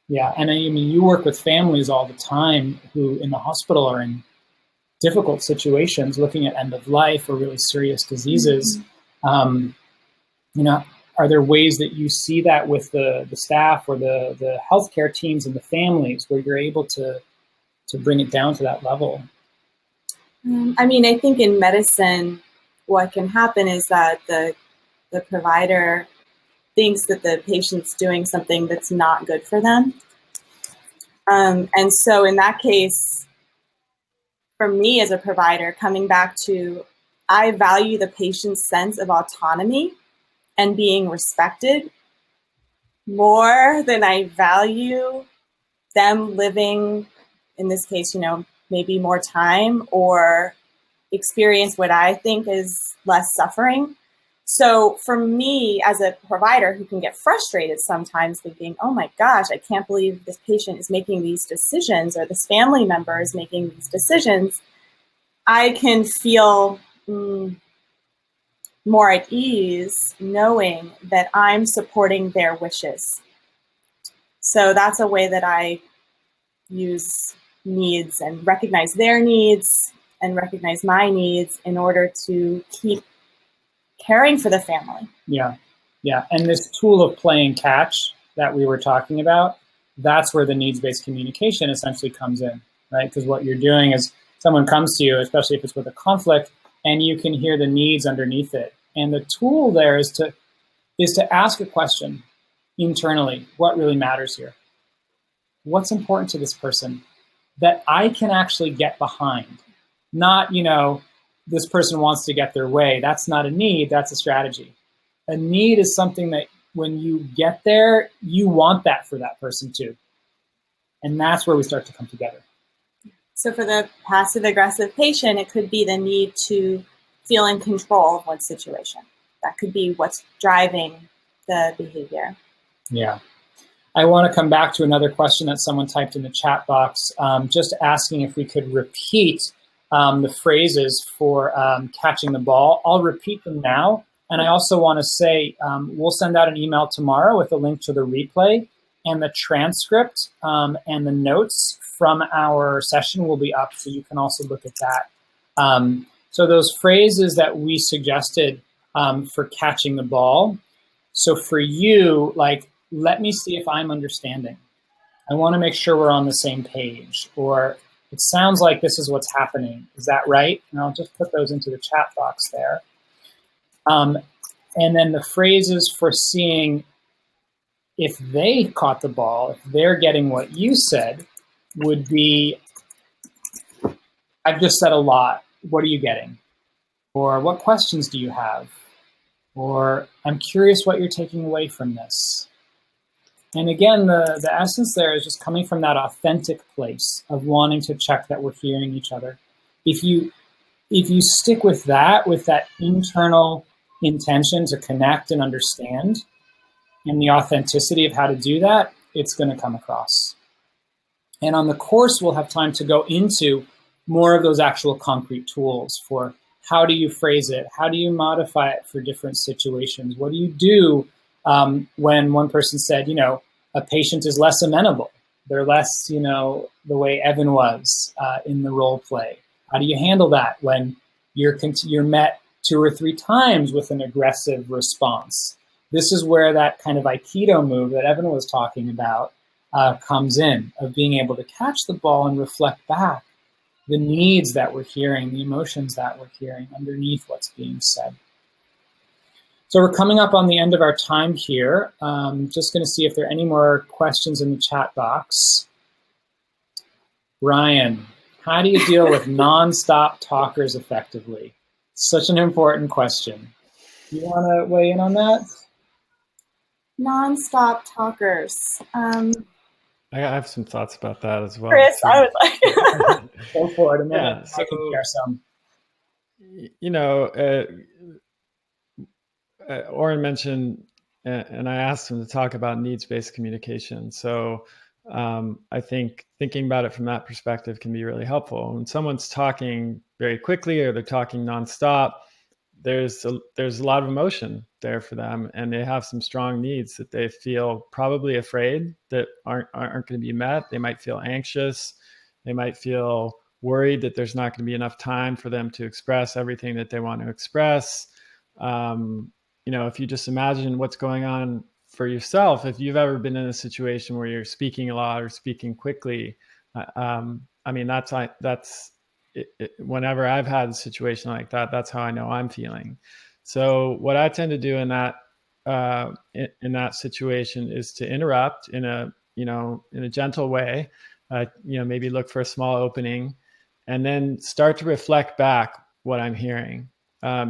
Yeah, and I mean, you work with families all the time who in the hospital are in difficult situations, looking at end of life or really serious diseases. Are there ways that you see that with the staff or the healthcare teams and the families where you're able to bring it down to that level? I think in medicine, what can happen is that the provider thinks that the patient's doing something that's not good for them. And so in that case, for me as a provider, coming back to, I value the patient's sense of autonomy and being respected more than I value them living, in this case, maybe more time or experience what I think is less suffering. So for me as a provider who can get frustrated sometimes thinking, oh my gosh, I can't believe this patient is making these decisions or this family member is making these decisions, I can feel more at ease knowing that I'm supporting their wishes. So that's a way that I use needs and recognize their needs and recognize my needs in order to keep caring for the family. Yeah. And this tool of playing catch that we were talking about, that's where the needs-based communication essentially comes in, right? Because what you're doing is someone comes to you, especially if it's with a conflict, and you can hear the needs underneath it. And the tool there is to ask a question internally. What really matters here? What's important to this person that I can actually get behind? Not, this person wants to get their way. That's not a need, that's a strategy. A need is something that when you get there, you want that for that person too. And that's where we start to come together. So for the passive-aggressive patient, it could be the need to feel in control of one situation. That could be what's driving the behavior. Yeah. I want to come back to another question that someone typed in the chat box, just asking if we could repeat the phrases for catching the ball. I'll repeat them now. And I also want to say, we'll send out an email tomorrow with a link to the replay, and the transcript and the notes from our session will be up, so you can also look at that. So those phrases that we suggested for catching the ball. So for you, let me see if I'm understanding. I want to make sure we're on the same page. Or it sounds like this is what's happening. Is that right? And I'll just put those into the chat box there. And then the phrases for seeing if they caught the ball, if they're getting what you said, would be, I've just said a lot. What are you getting? Or what questions do you have? Or I'm curious what you're taking away from this. And again, the essence there is just coming from that authentic place of wanting to check that we're hearing each other. If you stick with that internal intention to connect and understand, and the authenticity of how to do that, it's going to come across. And on the course, we'll have time to go into more of those actual concrete tools for how do you phrase it? How do you modify it for different situations? What do you do when one person said, a patient is less amenable. They're less, the way Evan was in the role play. How do you handle that when you're met 2 or 3 times with an aggressive response? This is where that kind of Aikido move that Evan was talking about comes in, of being able to catch the ball and reflect back the needs that we're hearing, the emotions that we're hearing underneath what's being said. So we're coming up on the end of our time here. Just going to see if there are any more questions in the chat box. Ryan, how do you deal with nonstop talkers effectively? Such an important question. You want to weigh in on that? Non-stop talkers. I have some thoughts about that as well. Chris, I was like... Go for it a minute. Yeah, so, I can share some. Oren mentioned, and I asked him to talk about needs-based communication. So I think thinking about it from that perspective can be really helpful. When someone's talking very quickly or they're talking nonstop, there's a lot of emotion there for them, and they have some strong needs that they feel probably afraid that aren't going to be met. They might feel anxious. They might feel worried that there's not going to be enough time for them to express everything that they want to express. If you just imagine what's going on for yourself, if you've ever been in a situation where you're speaking a lot or speaking quickly, whenever I've had a situation like that, that's how I know I'm feeling. So what I tend to do in that situation is to interrupt in a gentle way, maybe look for a small opening, and then start to reflect back what I'm hearing.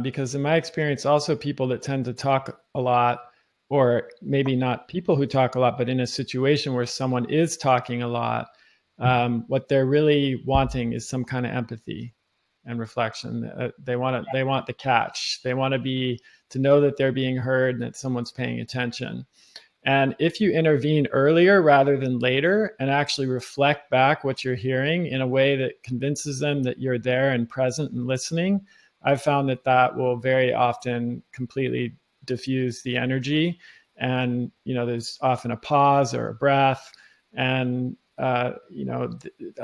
Because in my experience, also people that tend to talk a lot, or maybe not people who talk a lot, but in a situation where someone is talking a lot, what they're really wanting is some kind of empathy and reflection. They want the catch. They want to know that they're being heard and that someone's paying attention. And if you intervene earlier rather than later and actually reflect back what you're hearing in a way that convinces them that you're there and present and listening, I've found that will very often completely diffuse the energy. And, there's often a pause or a breath, and, a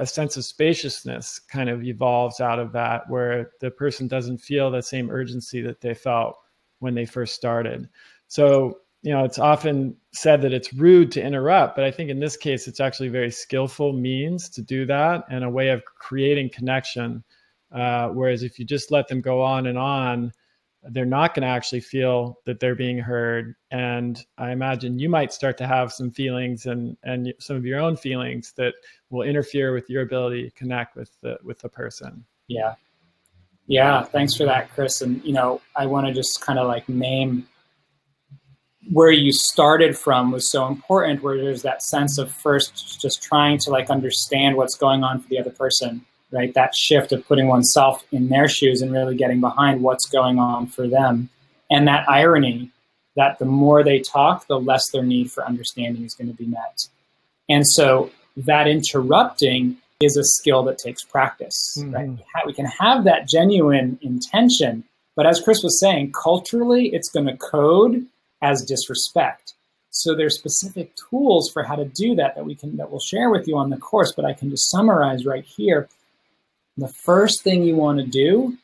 sense of spaciousness kind of evolves out of that, where the person doesn't feel the same urgency that they felt when they first started. So, it's often said that it's rude to interrupt, but I think in this case, it's actually a very skillful means to do that and a way of creating connection. Whereas if you just let them go on, they're not going to actually feel that they're being heard. And I imagine you might start to have some feelings and some of your own feelings that will interfere with your ability to connect with the person. Yeah. Yeah. Thanks for that, Chris. And, I want to just kind of name where you started from was so important, where there's that sense of first just trying to understand what's going on for the other person, right? That shift of putting oneself in their shoes and really getting behind what's going on for them. And that irony that the more they talk, the less their need for understanding is going to be met. And so that interrupting is a skill that takes practice, right? We can have that genuine intention, but as Chris was saying, culturally, it's going to code as disrespect. So there's specific tools for how to do that we'll share with you on the course, but I can just summarize right here. The first thing you want to do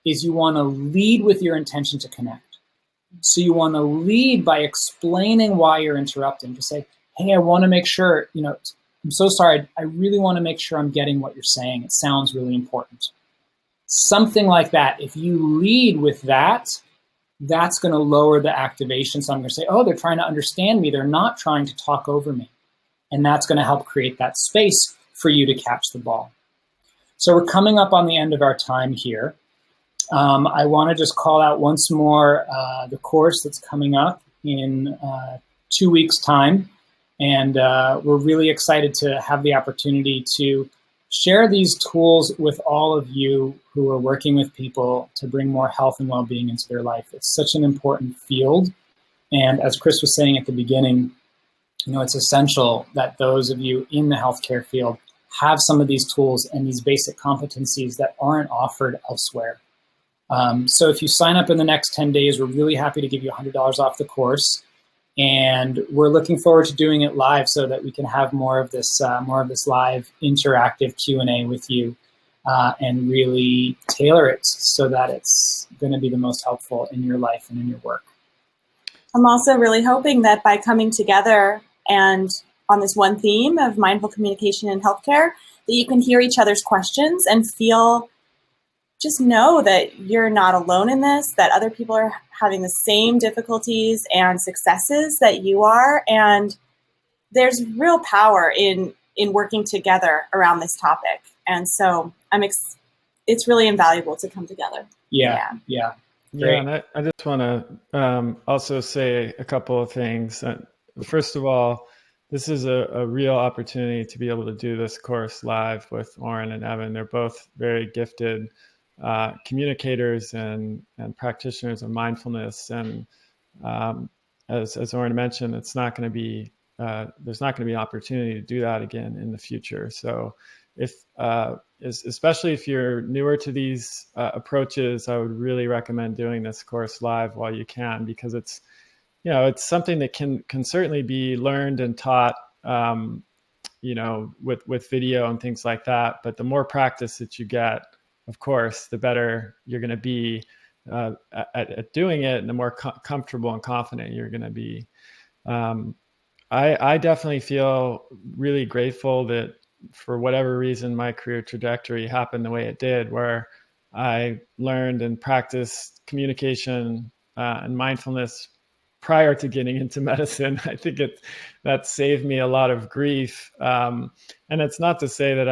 is you want to lead with your intention to connect. So you want to lead by explaining why you're interrupting. To say, hey, I want to make sure, I'm so sorry. I really want to make sure I'm getting what you're saying. It sounds really important. Something like that. If you lead with that, that's going to lower the activation. So I'm going to say, oh, they're trying to understand me. They're not trying to talk over me. And that's going to help create that space for you to catch the ball. So we're coming up on the end of our time here. I want to just call out once more the course that's coming up in 2 weeks' time. And we're really excited to have the opportunity to share these tools with all of you who are working with people to bring more health and well-being into their life. It's such an important field. And as Chris was saying at the beginning, it's essential that those of you in the healthcare field have some of these tools and these basic competencies that aren't offered elsewhere. So if you sign up in the next 10 days, we're really happy to give you $100 off the course. And we're looking forward to doing it live so that we can have more of this live interactive Q&A with you, and really tailor it so that it's going to be the most helpful in your life and in your work. I'm also really hoping that by coming together and on this one theme of mindful communication in healthcare, that you can hear each other's questions and just know that you're not alone in this, that other people are having the same difficulties and successes that you are. And there's real power in working together around this topic. And so it's really invaluable to come together. Yeah. Great. And I just want to also say a couple of things. First of all, this is a real opportunity to be able to do this course live with Oren and Evan. They're both very gifted communicators and practitioners of mindfulness. And as Oren mentioned, it's not going to be there's not going to be an opportunity to do that again in the future. So especially if you're newer to these approaches, I would really recommend doing this course live while you can, because it's something that can certainly be learned and taught, with video and things like that. But the more practice that you get, of course, the better you're going to be at doing it, and the more comfortable and confident you're going to be. I definitely feel really grateful that for whatever reason, my career trajectory happened the way it did, where I learned and practiced communication and mindfulness prior to getting into medicine. I think that saved me a lot of grief. And it's not to say that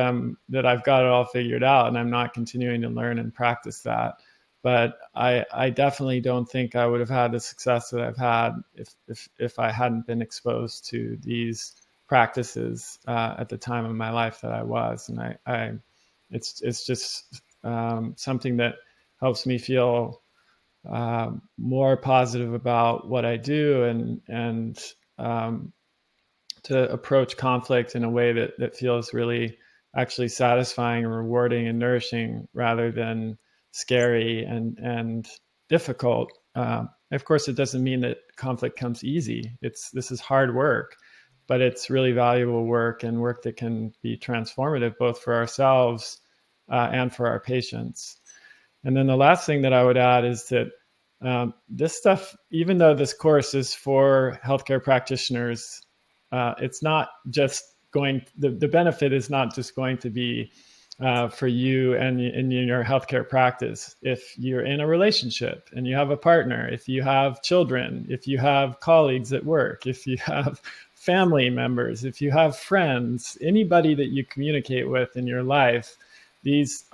I've got it all figured out and I'm not continuing to learn and practice that. But I definitely don't think I would have had the success that I've had if I hadn't been exposed to these practices at the time of my life that I was. And it's just something that helps me feel more positive about what I do, and to approach conflict in a way that feels really actually satisfying and rewarding and nourishing, rather than scary and difficult. Of course, it doesn't mean that conflict comes easy. This is hard work, but it's really valuable work, and work that can be transformative both for ourselves and for our patients. And then the last thing that I would add is that this stuff, even though this course is for healthcare practitioners, it's not just the benefit is not just going to be for you and in your healthcare practice. If you're in a relationship and you have a partner, if you have children, if you have colleagues at work, if you have family members, if you have friends, anybody that you communicate with in your life, these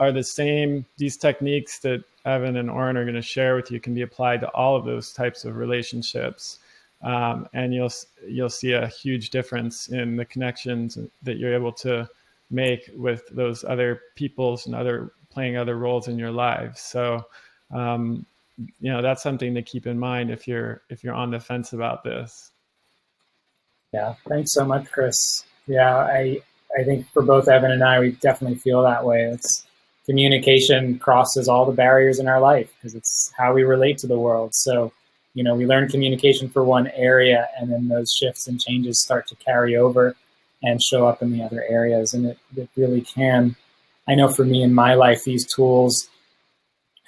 techniques that Evan and Oren are going to share with you can be applied to all of those types of relationships. And you'll see a huge difference in the connections that you're able to make with those other peoples and playing other roles in your lives. So, that's something to keep in mind if you're on the fence about this. Yeah, thanks so much, Chris. Yeah, I think for both Evan and I, we definitely feel that way. Communication crosses all the barriers in our life because it's how we relate to the world. So, we learn communication for one area, and then those shifts and changes start to carry over and show up in the other areas. And it really can. I know for me in my life, these tools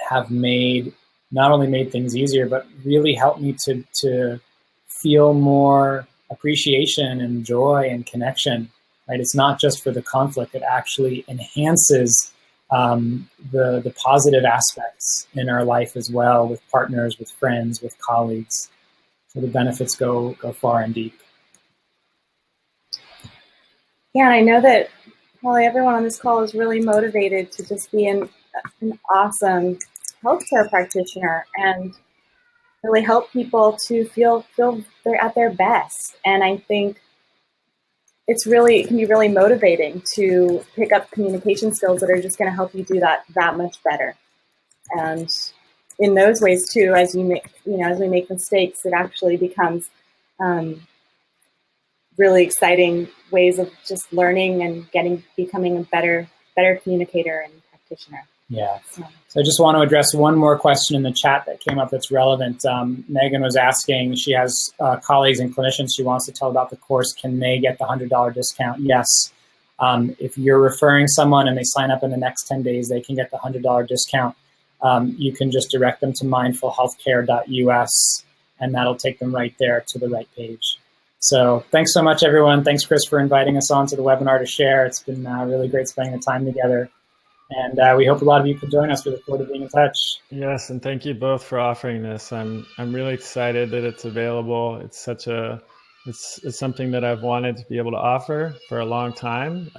have not only made things easier, but really helped me to feel more appreciation and joy and connection, right? It's not just for the conflict. It actually enhances the positive aspects in our life as well, with partners, with friends, with colleagues. So the benefits go far and deep. Yeah, and I know that probably everyone on this call is really motivated to just be an awesome healthcare practitioner and really help people to feel they're at their best. And I think it can be really motivating to pick up communication skills that are just going to help you do that much better. And in those ways too, as we make mistakes, it actually becomes really exciting ways of just learning and becoming a better communicator and practitioner. Yeah. So I just want to address one more question in the chat that came up that's relevant. Megan was asking, she has colleagues and clinicians she wants to tell about the course. Can they get the $100 discount? Yes. If you're referring someone and they sign up in the next 10 days, they can get the $100 discount. You can just direct them to mindfulhealthcare.us, and that'll take them right there to the right page. So thanks so much, everyone. Thanks, Chris, for inviting us on to the webinar to share. It's been really great spending the time together. And we hope a lot of you can join us. We look forward to being in touch. Yes, and thank you both for offering this. I'm really excited that it's available. It's something that I've wanted to be able to offer for a long time,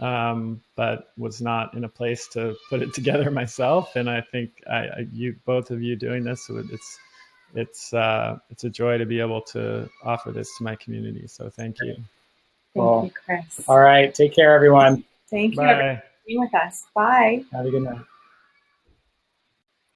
but was not in a place to put it together myself. And I think both of you doing this, it's a joy to be able to offer this to my community. So thank you. Thank you, Chris. All right, take care, everyone. Thank you Bye. for being with us. Bye. Have a good night.